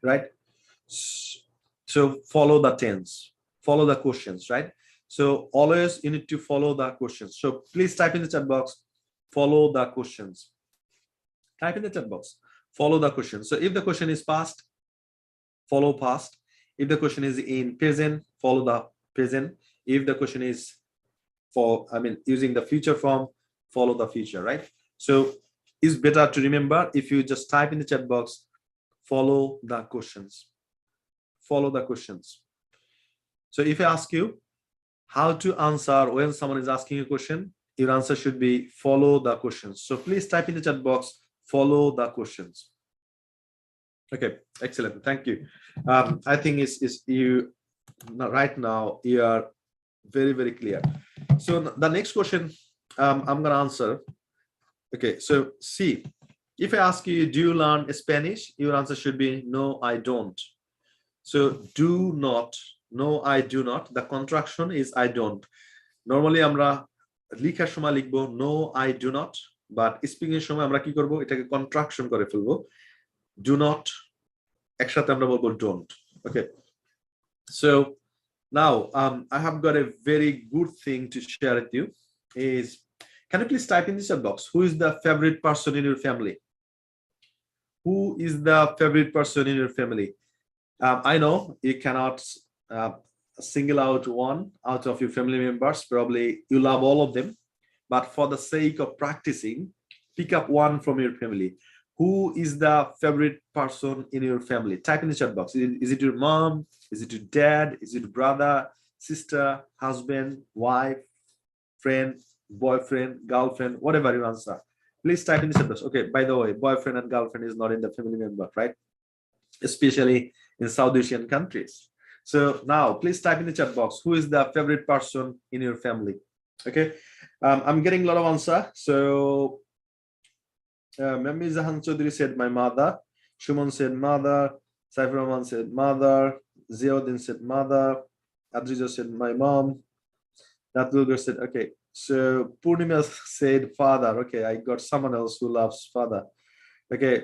right? So follow the tense, follow the questions, right? So always you need to follow the questions. So please type in the chat box, follow the questions. Type in the chat box, follow the question. So if the question is past, follow past. If the question is in present, follow the present. If the question is using the future form, follow the future, right? So it's better to remember if you just type in the chat box, follow the questions. Follow the questions. So if I ask you how to answer when someone is asking a question, your answer should be follow the questions. So please type in the chat box, follow the questions. Okay, excellent. Thank you. I think it's you right now you are very, very clear. So the next question I'm going to answer. Okay, so see, If I ask you, do you learn Spanish? Your answer should be, no, I don't. So do not, no, I do not. The contraction is I don't. Normally আমরা লিখার সময় লিখবো no, I do not. But speaking এর সময় আমরা কি করব? এটাকে contraction করে ফেলবো. Do not. একসাথে আমরা বলবো don't. Okay. So now I have got a very good thing to share with you. Is can you please type in the chat box? Who is the favorite person in your family? Who is the favorite person in your family? I know you cannot single out one out of your family members. Probably you love all of them, but for the sake of practicing, pick up one from your family. Who is the favorite person in your family? Type in the chat box. Is it your mom? Is it your dad? Is it brother, sister, husband, wife, friend, boyfriend, girlfriend, whatever you answer? Please type in the chat box. Okay, by the way, boyfriend and girlfriend is not in the family member, right? Especially in South Asian countries. So now please type in the chat box, who is the favorite person in your family? Okay, I'm getting a lot of answer. So Memi Zahan Chaudhary said my mother, Shuman said mother, Saifur Rahman said mother, Ziauddin said mother, Adriza said my mom, Natulgar said okay. So Purnima said father. Okay, I got someone else who loves father. Okay.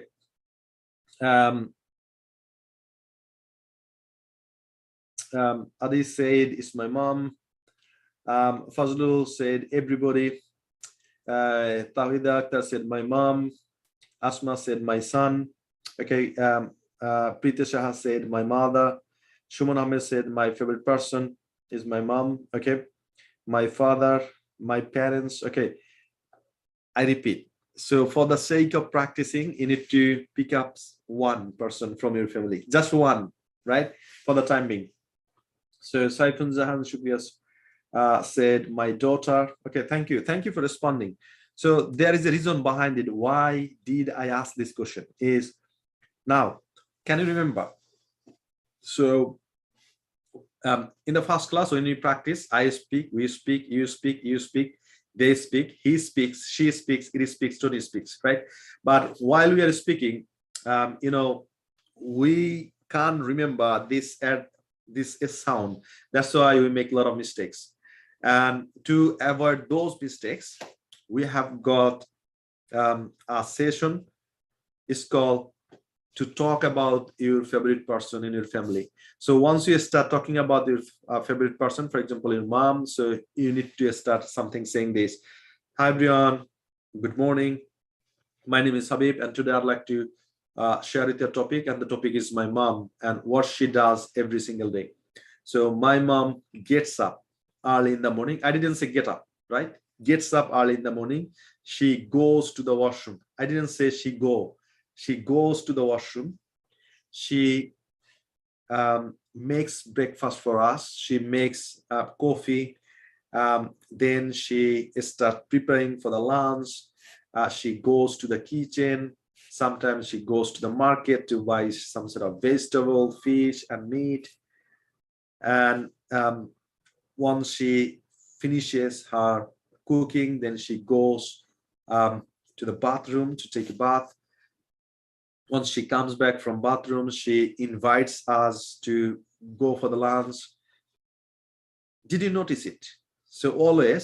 Adi said it's my mom. Fazlul said everybody. Tawhida Akhtar said my mom. Asma said my son. Okay. Preeti Shah said my mother. Shuman Ahmed said my favorite person is my mom. Okay. My father, my parents. Okay. I repeat. So for the sake of practicing, you need to pick up one person from your family. Just one, right? For the time being. So Saifun Zahan Shukriya said my daughter. Okay, thank you. Thank you for responding. So there is a reason behind it. Why did I ask this question? Is now, can you remember? So in the first class, when we practice, I speak, we speak, you speak, you speak, they speak, he speaks, she speaks, it speaks, Tony speaks, right? But while we are speaking, we can't remember this is sound. That's why we make a lot of mistakes. And to avoid those mistakes, we have got a session. It's called to talk about your favorite person in your family. So once you start talking about your favorite person, for example, your mom, so you need to start something saying this. Hi, Brian. Good morning. My name is Habib, and today I'd like to share with you a topic, and the topic is my mom and what she does every single day. So my mom gets up early in the morning. I didn't say get up, right? Gets up early in the morning. She goes to the washroom. I didn't say she go. She goes to the washroom. She makes breakfast for us. She makes coffee. Then she starts preparing for the lunch. She goes to the kitchen. Sometimes she goes to the market to buy some sort of vegetable, fish, and meat. And once she finishes her cooking, then she goes to the bathroom to take a bath. Once she comes back from bathroom, she invites us to go for the lunch. Did you notice it? So always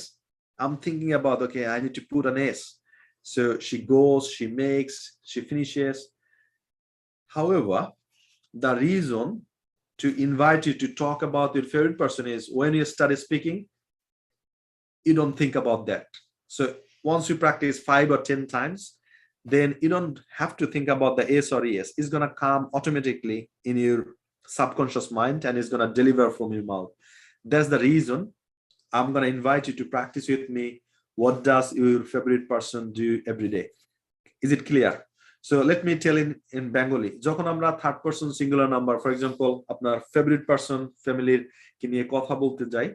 I'm thinking about, okay, I need to put an S. So she goes, she makes, she finishes. However, the reason to invite you to talk about your favorite person is when you start speaking, you don't think about that. So once you practice 5 or 10 times, then you don't have to think about the S or ES. It's going to come automatically in your subconscious mind and it's going to deliver from your mouth. That's the reason I'm going to invite you to practice with me. What does your favorite person do every day? Is it clear? So let me tell in Bengali. যখন আমরা third person singular number, for example, আপনার favorite person family কে নিয়ে কথা বলতে যাই,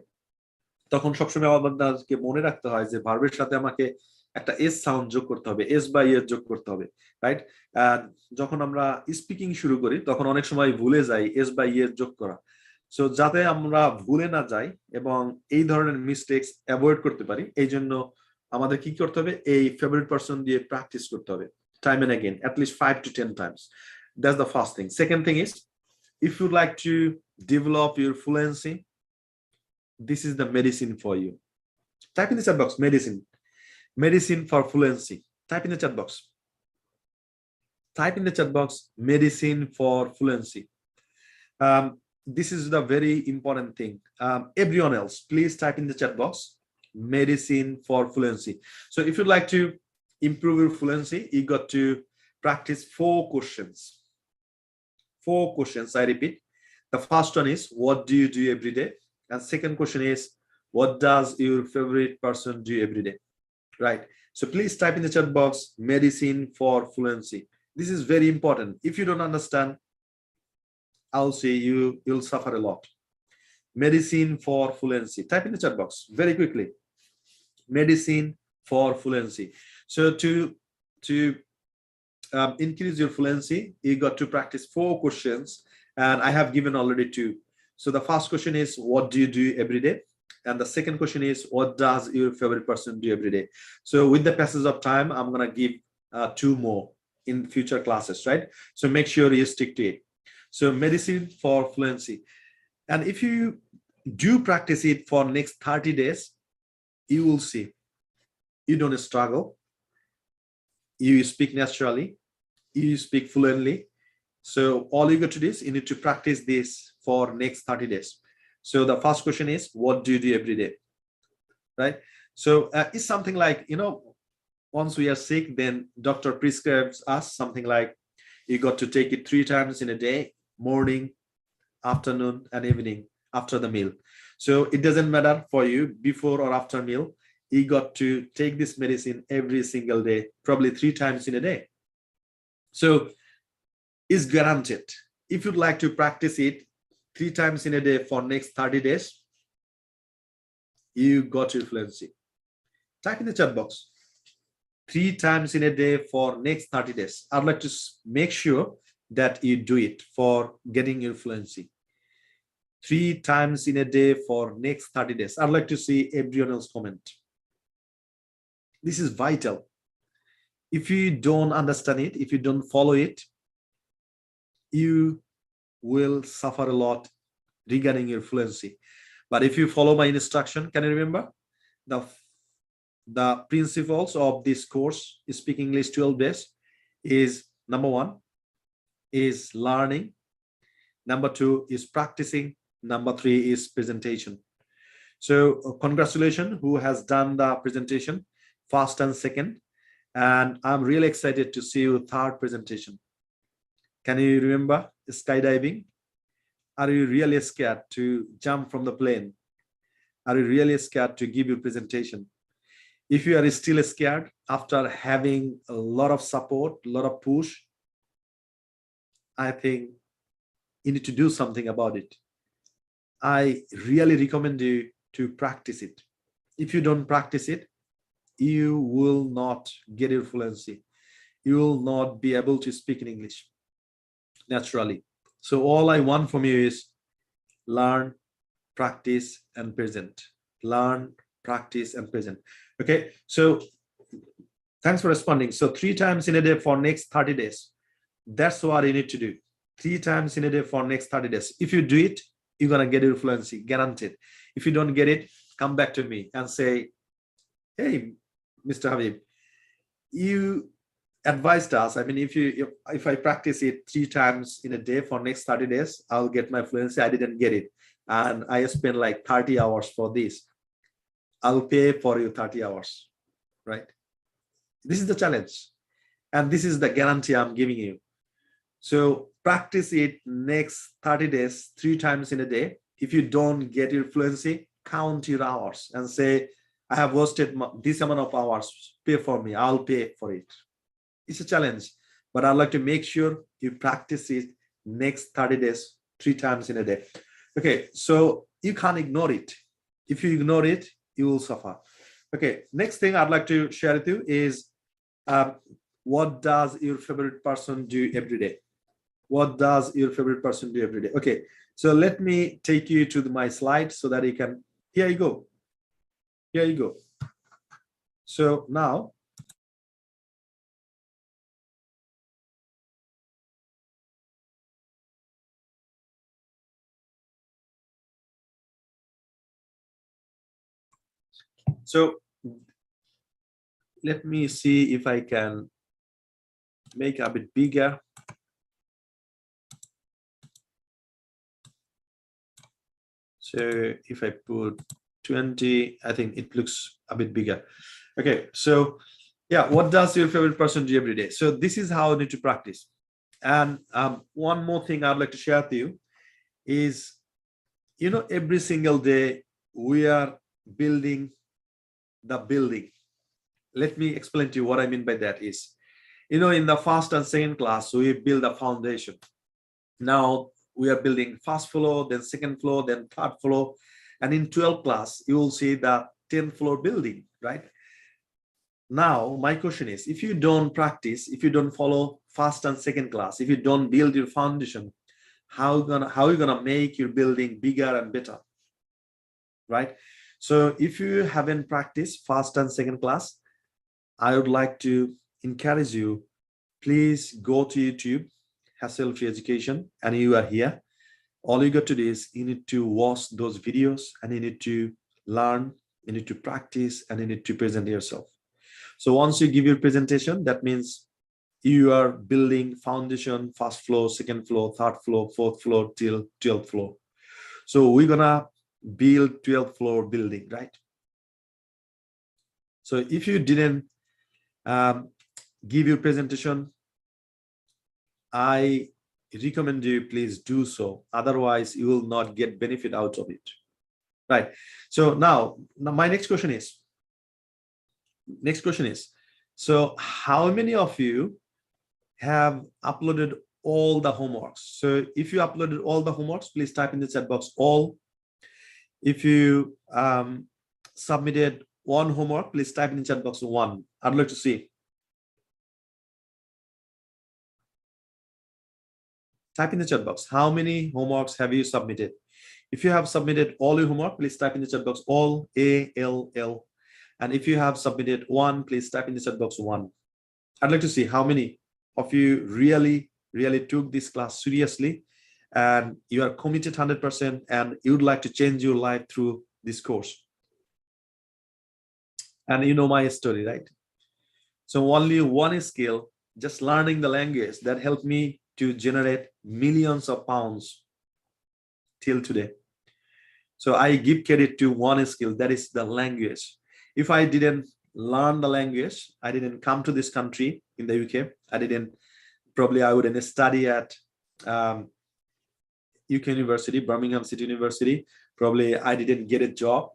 তখন সবসময় আমাদেরকে মনে রাখতে হয় যে ভার্বের সাথে আমাকে একটা এস সাউন্ড যোগ করতে হবে, এস বা ইয়েস যোগ করতে হবে, রাইট? যখন আমরা স্পিকিং শুরু করি তখন অনেক সময় ভুলে যাই এস বা ইয়েস যোগ করা। সো যাতে আমরা ভুলে না যাই এবং এই ধরনের মিস্টেকস অ্যাভয়েড করতে পারি, এই জন্য আমাদের কি করতে হবে, এই ফেভারিট পারসন দিয়ে প্র্যাকটিস করতে হবে। time and again, at least 5 to 10 times. That's the first thing. Second thing is, if you'd like to develop your fluency, this is the medicine for you. Type in the chat box, medicine for fluency. Type in the chat box. Type in the chat box, medicine for fluency. This is the very important thing. Everyone else, please type in the chat box, medicine for fluency. So if you'd like to improve your fluency, you got to practice 4 questions. 4 questions, I repeat. The first one is, what do you do every day? And second question is, what does your favorite person do every day? Right. So please type in the chat box, medicine for fluency. This is very important. If you don't understand, I'll say you'll suffer a lot. Medicine for fluency. Type in the chat box very quickly. Medicine for fluency. So to increase your fluency, you got to practice 4 questions, and I have given already 2. So the first question is, what do you do every day? And the second question is, what does your favorite person do every day? So with the passage of time, I'm gonna give 2 more in future classes, right? So make sure you stick to it. So medicine for fluency. And if you do practice it for next 30 days, you will see you don't struggle. You speak naturally. You speak fluently. So all you got to do is you need to practice this for next 30 days. So the first question is, what do you do every day? Right? So it's something like, once we are sick, then doctor prescribes us something like, you got to take it 3 times in a day, morning, afternoon, and evening after the meal. So it doesn't matter for you before or after meal. You got to take this medicine every single day, probably 3 times in a day. So it's guaranteed. If you'd like to practice it 3 times in a day for next 30 days, you got your fluency. Type in the chat box, 3 times in a day for next 30 days. I'd like to make sure that you do it for getting your fluency. 3 times in a day for next 30 days. I'd like to see everyone else comment. This is vital. If you don't understand it, if you don't follow it, you will suffer a lot regarding your fluency. But if you follow my instruction, can you remember the principles of this course, Speak English 12 Days, is number 1 is learning, number 2 is practicing, number 3 is presentation. So congratulations who has done the presentation first and second, and I'm really excited to see your third presentation. Can you remember skydiving? Are you really scared to jump from the plane? Are you really scared to give your presentation? If you are still scared after having a lot of support, a lot of push, I think you need to do something about it. I really recommend you to practice it. If you don't practice it, you will not get your fluency. You will not be able to speak in English naturally. So all I want from you is learn, practice, and present. Learn, practice, and present. Okay, so thanks for responding. So 3 times in a day for next 30 days. That's what you need to do. 3 times in a day for next 30 days. If you do it, you're going to get your fluency, guaranteed. If you don't get it, come back to me and say, hey, Mr. Habib, you advised us. I mean, if I practice it 3 times in a day for next 30 days, I'll get my fluency. I didn't get it. And I spent like 30 hours for this. I'll pay for you 30 hours, right? This is the challenge. And this is the guarantee I'm giving you. So practice it next 30 days, 3 times in a day. If you don't get your fluency, count your hours and say, I have wasted this amount of hours, pay for me, I'll pay for it. It's a challenge, but I'd like to make sure you practice it next 30 days, 3 times in a day. Okay, so you can't ignore it. If you ignore it, you will suffer. Okay, next thing I'd like to share with you is what does your favorite person do every day? What does your favorite person do every day? Okay, so let me take you to my slide so that you can, here you go. Here you go. So now So let me see if I can make a bit bigger. So if I put 20, I think it looks a bit bigger. Okay, so yeah, what does your favorite person do every day? So this is how I need to practice. And one more thing I'd like to share with you is, you know, every single day we are building the building. Let me explain to you what I mean by that is, you know, in the first and second class, we build a foundation. Now we are building first floor, then second floor, then third floor. And in 12th class, you will see the 10th floor building, right? Now, my question is, if you don't practice, if you don't follow first and second class, if you don't build your foundation, how are you gonna make your building bigger and better, right? So if you haven't practiced first and second class, I would like to encourage you, please go to YouTube, hassle-free education, and you are here. All you got to do is you need to watch those videos and you need to learn, you need to practice, and you need to present yourself. So once you give your presentation, that means you are building foundation, first floor, second floor, third floor, fourth floor till 12th floor. So we're gonna build 12th floor building, right? So if you didn't give your presentation, I recommend you please do so. Otherwise, you will not get benefit out of it, right? So now my next question is, so how many of you have uploaded all the homeworks? So if you uploaded all the homeworks, please type in the chat box all. If you submitted one homework, please type in the chat box one. I'd like to see. Type in the chat box. How many homeworks have you submitted? If you have submitted all your homework, please type in the chat box all, ALL. And if you have submitted one, please type in the chat box one. I'd like to see how many of you really took this class seriously and you are committed 100% and you would like to change your life through this course. And you know my story, right? So only one skill, just learning the language, that helped me to generate millions of pounds till today. So I give credit to one skill, that is the language. If I didn't learn the language, I didn't come to this country in the UK, I wouldn't study at UK University, Birmingham City University. Probably I didn't get a job.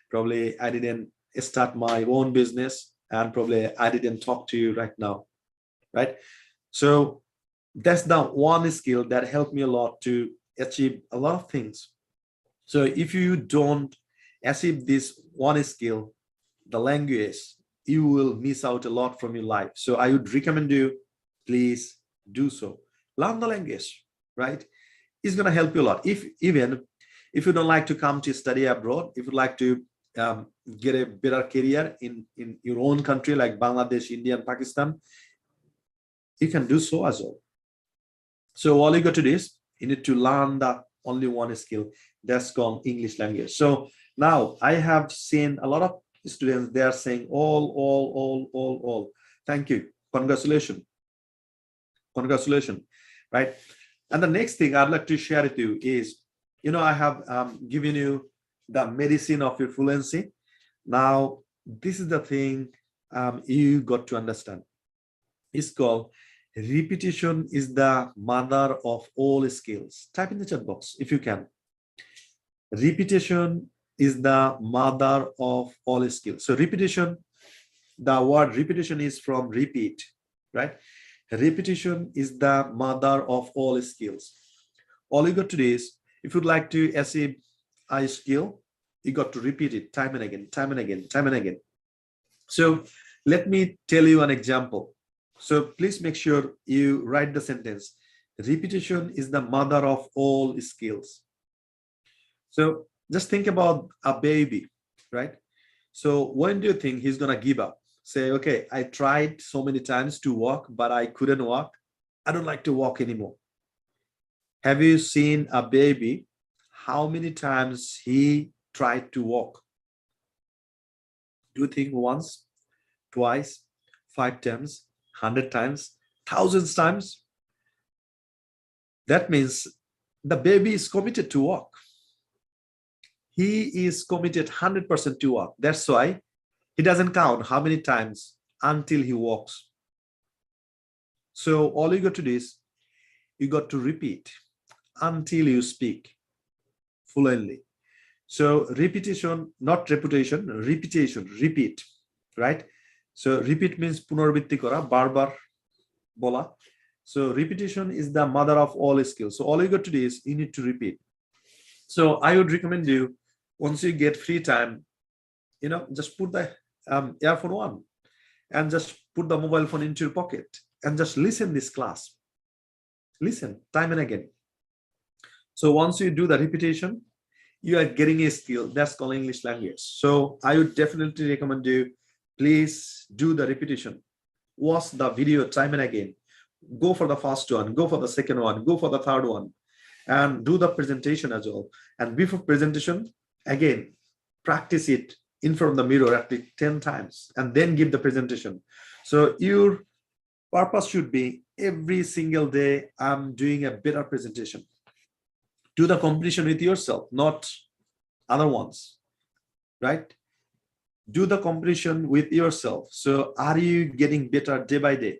Probably I didn't start my own business, and probably I didn't talk to you right now, right? So that's the one skill that helped me a lot to achieve a lot of things. So if you don't achieve this one skill, the language, you will miss out a lot from your life. So I would recommend you, please do so. Learn the language, right? It's going to help you a lot. Even if you don't like to come to study abroad, if you'd like to get a better career in your own country like Bangladesh, India, and Pakistan, you can do so as well. So all you got to do is you need to learn the only one skill, that's called English language. So now I have seen a lot of students, they are saying all. Thank you. Congratulations, right? And the next thing I'd like to share with you is, you know, I have given you the medicine of your fluency. Now, this is the thing you got to understand. It's called repetition is the mother of all skills. Type in the chat box if you can. Repetition is the mother of all skills. So repetition, the word repetition is from repeat, right? Repetition is the mother of all skills. All you got to do is, if you'd like to achieve a skill, you got to repeat it time and again, time and again, time and again. So let me tell you an example. So please make sure you write the sentence. Repetition is the mother of all skills. So just think about a baby, right? So when do you think he's going to give up? Say, okay, I tried so many times to walk, but I couldn't walk. I don't like to walk anymore. Have you seen a baby? How many times he tried to walk? Do you think once, twice, 5 times, 100 times, thousands times? That means the baby is committed to walk. He is committed 100% to walk. That's why he doesn't count how many times until he walks. So all you got to do is you got to repeat until you speak fluently. So repetition, not reputation, repetition, repeat, right? So repeat means punarbitti kora, barbar bola. So repetition is the mother of all skills. So all you got to do is you need to repeat. So I would recommend you, once you get free time, just put the earphone on and just put the mobile phone into your pocket and just listen this class. Listen time and again. So once you do the repetition, you are getting a skill that's called English language. So I would definitely recommend you, please do the repetition. Watch the video time and again. Go for the first one, go for the second one, go for the third one, and do the presentation as well. And before presentation, again, practice it in front of the mirror at least 10 times and then give the presentation. So your purpose should be every single day, I'm doing a better presentation. Do the competition with yourself, not other ones, right? Do the competition with yourself. So are you getting better day by day?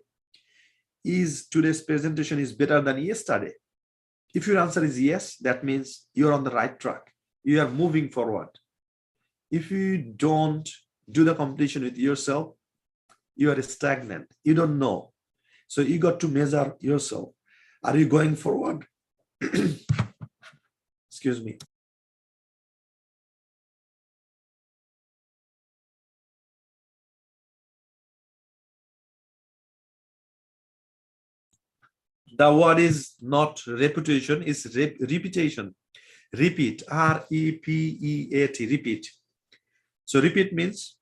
Is today's presentation is better than yesterday? If your answer is yes, that means you're on the right track. You are moving forward. If you don't do the competition with yourself, you are stagnant. You don't know. So you got to measure yourself. Are you going forward? Excuse me. The word is not reputation, it's repetition. Repeat, R-E-P-E-A-T, repeat. So repeat means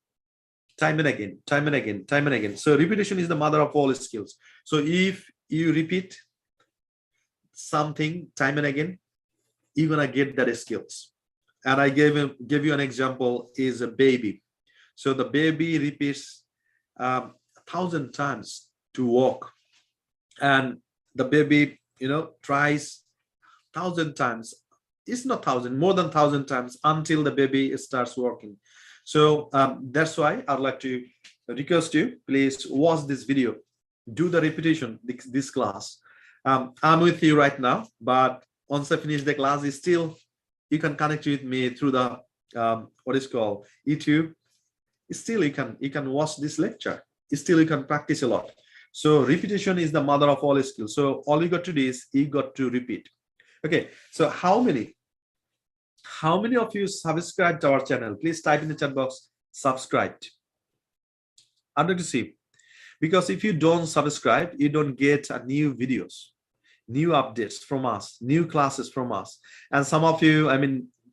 time and again, time and again, time and again. So repetition is the mother of all skills. So if you repeat something time and again, you're gonna get that skills. And I gave you an example is a baby. So the baby repeats 1,000 times to walk, and the baby tries 1,000 times. It's not 1,000, more than 1,000 times until the baby starts walking. So that's why I'd like to request you, please watch this video, do the repetition, this class. I'm with you right now, but once I finish the class, you can connect with me through the what is called YouTube. Still you can watch this lecture. Still you can practice a lot. So repetition is the mother of all skills. So all you got to do is you got to repeat. Okay, so how many of you subscribed to our channel? Please type in the chat box, subscribed. I'd like to see, because if you don't subscribe, you don't get new videos, new updates from us, new classes from us. And some of you,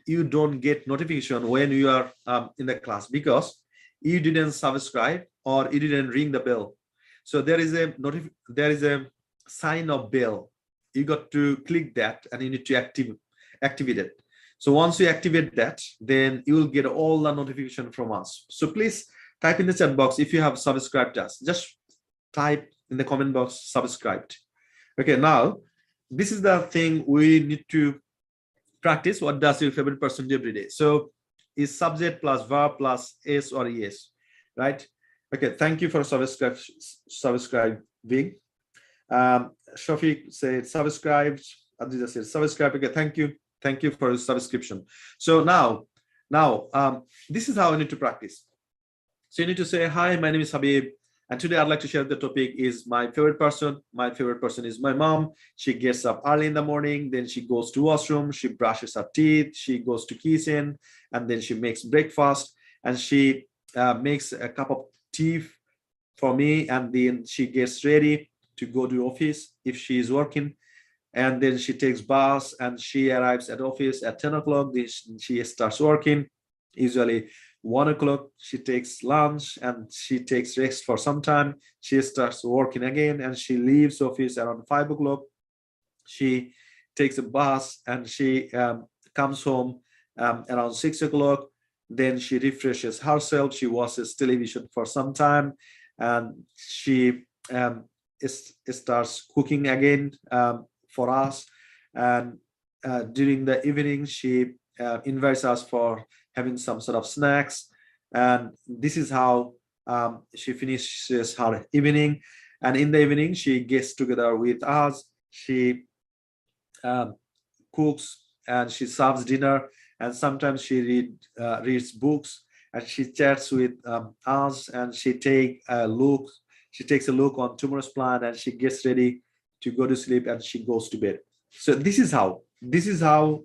you don't get notification when you are in the class because you didn't subscribe or you didn't ring the bell. So there is a sign of bell. You got to click that and you need to activate it. So once you activate that, then you will get all the notification from us. So please type in the chat box if you have subscribed us. Just type in the comment box subscribed. Okay, now this is the thing we need to practice. What does your favorite person do every day? So is subject plus verb plus s or es, right? Okay, thank you for subscribing. Shafiq said subscribed. Adija said subscribe. Okay, thank you for your subscription. So now this is how I need to practice. So you need to say, hi, my name is Habib, and today I'd like to share the topic is my favorite person. My favorite person is my mom. She gets up early in the morning, then she goes to washroom, she brushes her teeth, she goes to kitchen, and then she makes breakfast, and she makes a cup of tea for me, and then she gets ready to go to office if she is working, and then she takes bus and she arrives at office at 10 o'clock. Then she starts working. Usually 1 o'clock she takes lunch and she takes rest for some time. She starts working again and she leaves office around 5 o'clock. She takes a bus and she comes home around 6 o'clock. Then she refreshes herself. She watches television for some time, and she starts cooking again for us. And during the evening, she invites us for having some sort of snacks. And this is how she finishes her evening. And in the evening, she gets together with us. She cooks and she serves dinner, and sometimes she reads books, and she chats with us, and she takes a look on tomorrow's plan, and she gets ready to go to sleep, and she goes to bed. So this is how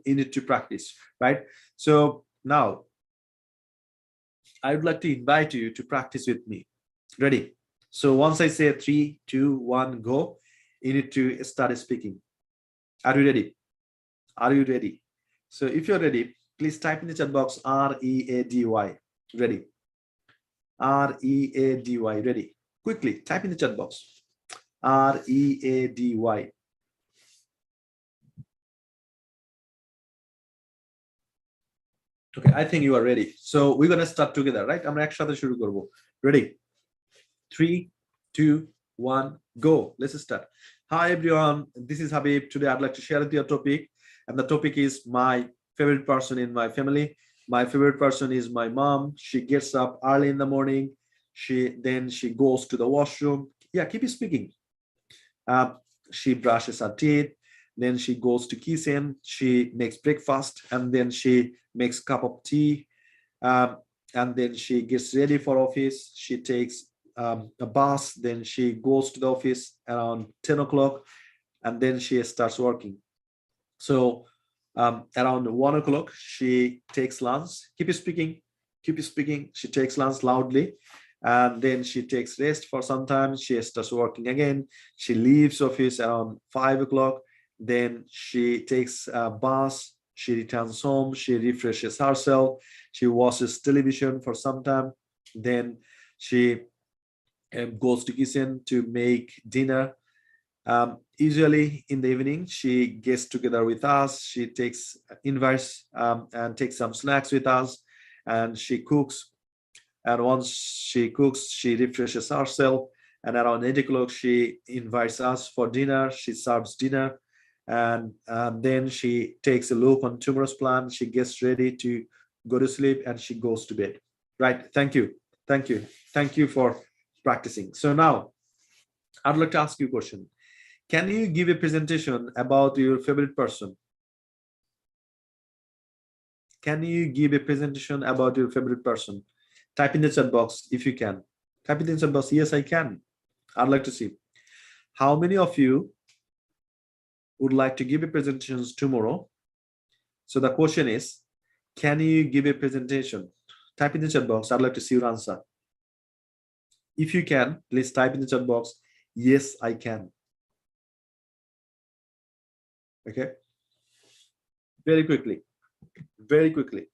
you need to practice, right? So now I would like to invite you to practice with me. Ready? So once I say 3, 2, 1, go, you need to start speaking. Are you ready? Are you ready? So if you're ready, please type in the chat box READY. Ready? READY. Ready? Quickly type in the chat box READY. Okay, I think you are ready. So we're gonna start together, right? আমরা একসাথে শুরু করব. Ready? 3, 2, 1, go. Let's start. Hi everyone, this is Habib. Today I'd like to share with you a topic, and the topic is my favorite person in my family. My favorite person is my mom. She gets up early in the morning. She goes to the washroom. Yeah, keep speaking. She brushes her teeth. Then she goes to kitchen. She makes breakfast, and then she makes a cup of tea. And then she gets ready for office. She takes a bus. Then she goes to the office around 10 o'clock, and then she starts working. So around 1 o'clock, she takes lunch. Keep speaking. Keep speaking. She takes lunch loudly. And then she takes rest for some time. She starts working again. She leaves office around 5 o'clock. Then she takes a bus. She returns home. She refreshes herself. She watches television for some time. Then she goes to kitchen to make dinner. Usually in the evening, she gets together with us. She invites and takes some snacks with us, and she cooks. And once she cooks, she refreshes herself. And around 8 o'clock, she invites us for dinner. She serves dinner. And then she takes a look on tomorrow's plan. She gets ready to go to sleep, and she goes to bed. Right? Thank you. Thank you. Thank you for practicing. So now, I'd like to ask you a question. Can you give a presentation about your favorite person? Can you give a presentation about your favorite person? Type in the chat box if you can. Type in the chat box. Yes, I can. I'd like to see. How many of you would like to give a presentations tomorrow? So the question is, can you give a presentation? Type in the chat box. I'd like to see your answer. If you can, please type in the chat box. Yes, I can. Okay. Very quickly. Very quickly.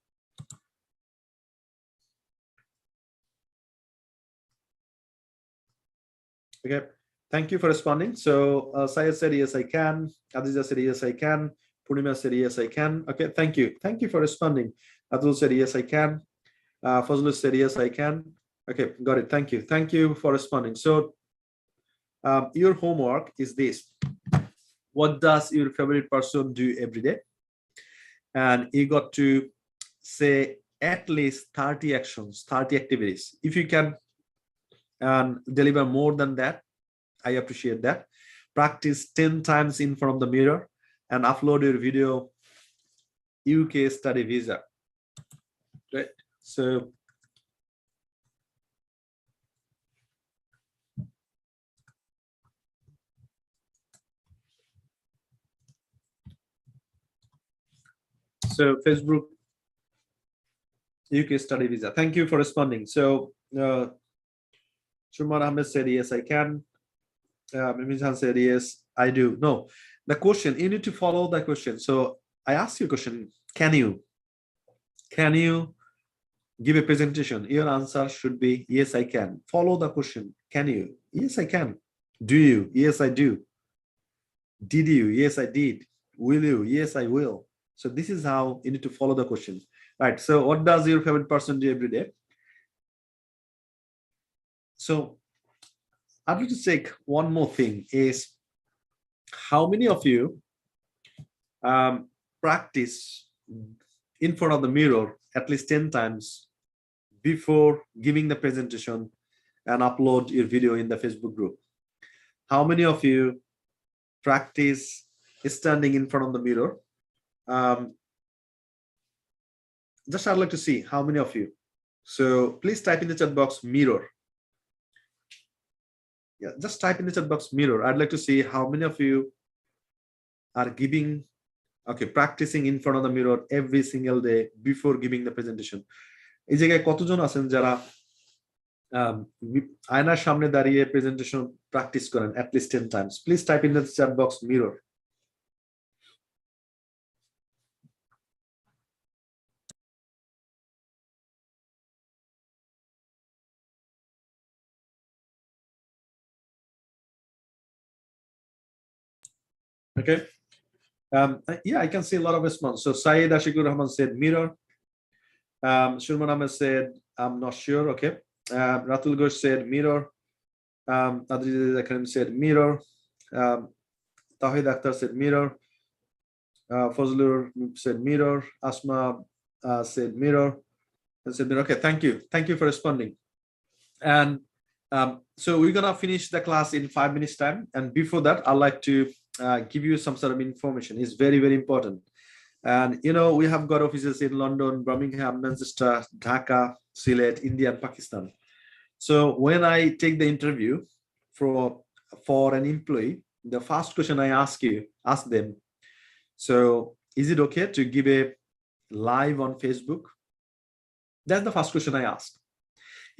Okay, thank you for responding. So Syed said yes I can. Aditya said yes I can. Purnima said yes I can. Okay, thank you. Thank you for responding. Abdul said yes I can. Fazlus said yes I can. Okay, got it. Thank you. Thank you for responding. So your homework is this. What does your favorite person do every day? And you got to say at least 30 actions, 30 activities. If you can deliver more than that, I appreciate that. Practice 10 times in front of the mirror and upload your video UK study visa. Right? So Facebook UK study visa. Thank you for responding. So Shumar Ahmed said yes I can. Mimisan said yes I do. No, the question, you need to follow the question. So I asked you a question. Can you give a presentation? Your answer should be yes I can. Follow the question. Can you? Yes I can. Do you? Yes I do. Did you? Yes I did. Will you? Yes I will. So this is how you need to follow the question, right? So what does your favorite person do every day? So I'd like to check one more thing is how many of you practice in front of the mirror at least 10 times before giving the presentation and upload your video in the Facebook group? How many of you practice standing in front of the mirror? Just I'd like to see how many of you. So please type in the chat box mirror. Yeah, just type in the chat box mirror. I'd like to see how many of you are practicing in front of the mirror every single day before giving the presentation. এই জায়গায় কতজন আছেন যারা আয়নার সামনে দাঁড়িয়ে presentation practice করেন at least 10 times? Please type in the chat box mirror. Okay. Yeah, I can see a lot of response. So Syed Ashikur Rahman said mirror. Shurman Ahmed said, I'm not sure. Okay. Ratul Ghosh said mirror. Adriz Karim said mirror. Tawhid Akhtar said mirror. Fazlur said mirror. Asma said mirror. And said mirror. Okay, thank you. Thank you for responding. And so we're gonna finish the class in 5 minutes time. And before that, I'd like to give you some sort of information. It's very, very important. And you know, we have got offices in London, Birmingham, Manchester, Dhaka, Sylhet, India, and Pakistan. So when I take the interview for an employee, the first question I ask them, so is it okay to give a live on Facebook? That's the first question I ask.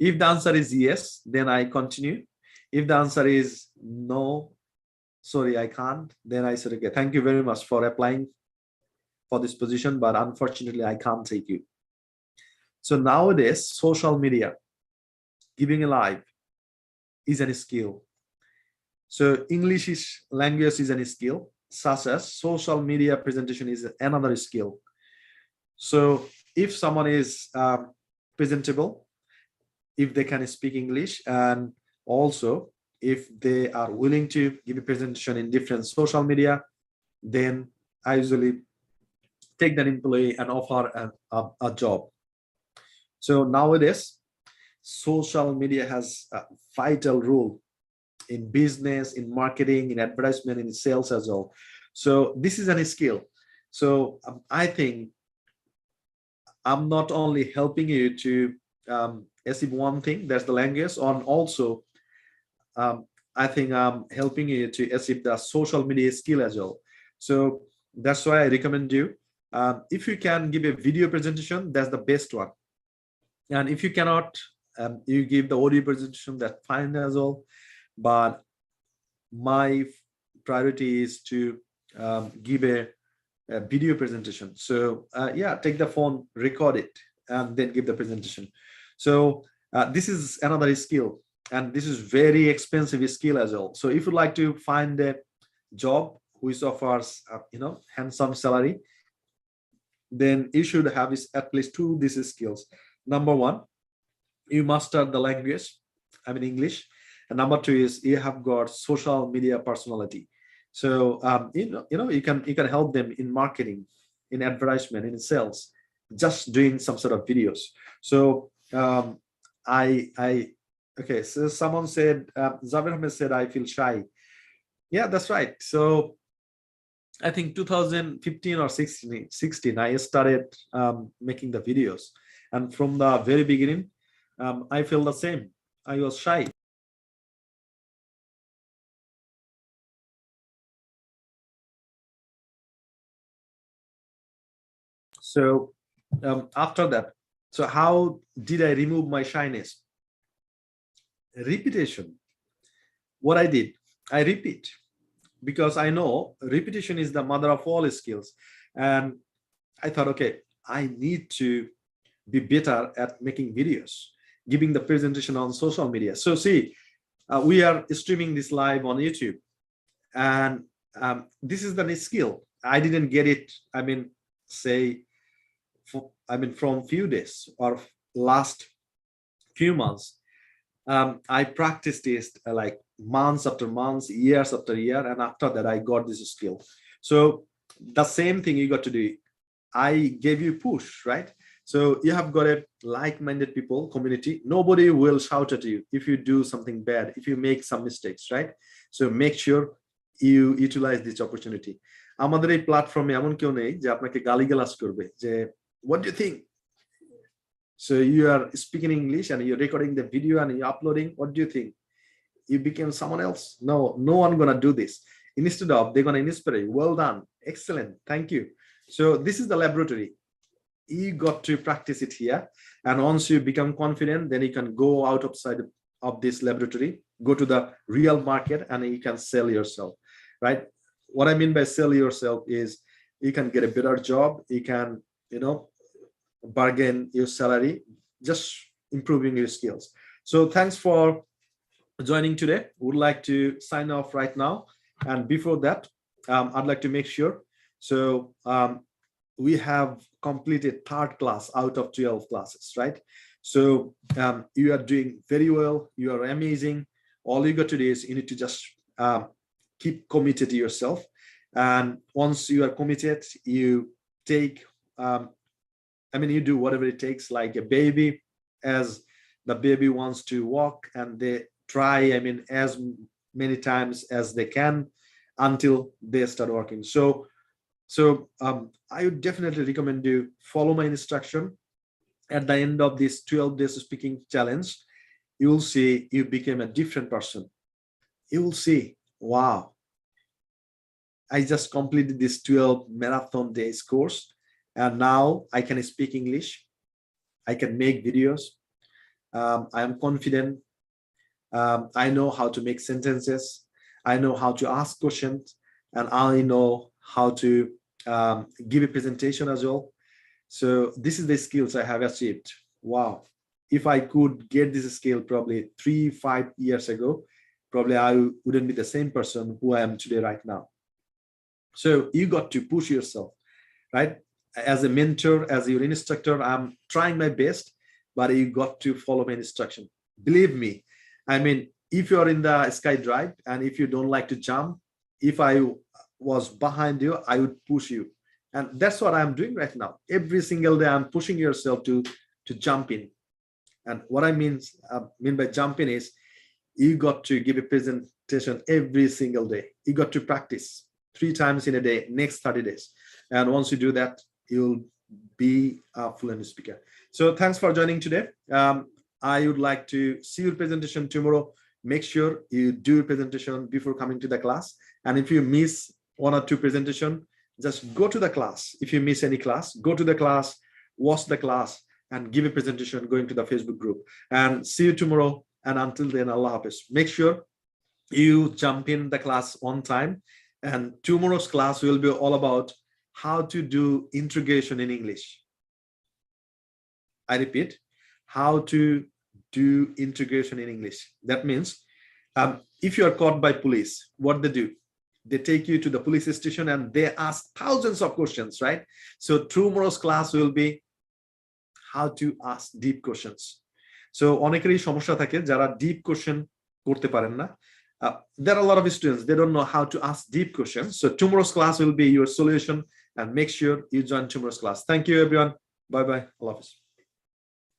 If the answer is yes, then I continue. If the answer is no, sorry, I can't, then I said, okay, thank you very much for applying for this position, but unfortunately I can't take you. So nowadays, social media, giving a live is a skill. So English language is a skill, such as social media presentation is another skill. So if someone is presentable, if they can speak English, and also if they are willing to give a presentation in different social media, then I usually take that employee and offer a job. So nowadays, social media has a vital role in business, in marketing, in advertisement, in sales as well. So this is a skill. So I think I'm not only helping you to achieve one thing, that's the language, and also I think I'm helping you to achieve the social media skill as well. So that's why I recommend you. If you can give a video presentation, that's the best one. And if you cannot, you give the audio presentation, that's fine as well. But my priority is to give a video presentation. So yeah, take the phone, record it, and then give the presentation. So this is another skill, and this is very expensive skill as well. So if you'd like to find a job which offers handsome salary, then you should have at least two these skills. Number one, you master the language, I mean English, and number two is you have got social media personality. So you can help them in marketing, in advertisement, in sales, just doing some sort of videos. So okay, so someone said, Zabir Ahmed said, I feel shy. Yeah, that's right. So I think 2015 or 16 I started making the videos, and from the very beginning I feel the same. I was shy. So after that, so how did I remove my shyness? Repetition. What I did, I repeat, because I know repetition is the mother of all skills. And I thought, okay, I need to be better at making videos, giving the presentation on social media. So see, we are streaming this live on YouTube, and this is the skill. I didn't get it, I mean, say, from few days or last few months, I practiced this like months after months, years after year, and after that I got this skill. So the same thing you got to do. I gave you push, right? So you have got a like-minded people community. Nobody will shout at you if you do something bad, if you make some mistakes, right? So make sure you utilize this opportunity. আমাদের এই প্ল্যাটফর্মে এমন কেউ নেই যে আপনাকে গালিগালাজ করবে যে what do you think? So you are speaking English and you're recording the video and you're uploading. What do you think? You became someone else? No, no one gonna do this. Instead of, they're gonna inspire you. Well done, excellent, thank you. So this is the laboratory. You got to practice it here, and once you become confident, then you can go out outside of this laboratory, go to the real market, and you can sell yourself, right? What I mean by sell yourself is you can get a better job, you can, bargain your salary, just improving your skills. So thanks for joining today. Would like to sign off right now, and before that, I'd like to make sure, so we have completed 3rd class out of 12 classes, right? So you are doing very well, you are amazing. All you got to do is you need to just keep committed to yourself, and once you are committed, you take you do whatever it takes, like a baby, as the baby wants to walk, and they try as many times as they can until they start working. So I would definitely recommend you follow my instruction. At the end of this 12 days speaking challenge, you will see you became a different person. You will see, wow, I just completed this 12 marathon days course, and now I can speak English, I can make videos, I am confident, I know how to make sentences, I know how to ask questions, and I know how to give a presentation as well. So this is the skills I have achieved. Wow, if I could get this skill probably 3-5 years ago, probably I wouldn't be the same person who I am today right now. So you got to push yourself, right? As a mentor, as your instructor, I'm trying my best, but you got to follow my instruction. Believe me, if you're in the skydive and if you don't like to jump, if I was behind you, I would push you. And that's what I'm doing right now. Every single day, I'm pushing yourself to jump in. And what I mean by jumping is you got to give a presentation every single day. You got to practice 3 times in a day, next 30 days. And once you do that, you'll be a fluent speaker. So thanks for joining today. I would like to see your presentation tomorrow. Make sure you do your presentation before coming to the class. And if you miss 1 or 2 presentation, just go to the class. If you miss any class, go to the class, watch the class, and give a presentation going to the Facebook group. And see you tomorrow. And until then, Allah Hafiz. Make sure you jump in the class on time. And tomorrow's class will be all about how to do interrogation in English. I repeat, how to do interrogation in English. That means if you are caught by police, what they do? They take you to the police station and they ask thousands of questions, right? So tomorrow's class will be how to ask deep questions. So অনেকেরই সমস্যা থাকে যারা deep question করতে পারেন না. There are a lot of students, they don't know how to ask deep questions. So tomorrow's class will be your solution, and make sure you join tomorrow's class. Thank you, everyone. Bye-bye. Allah Hafiz.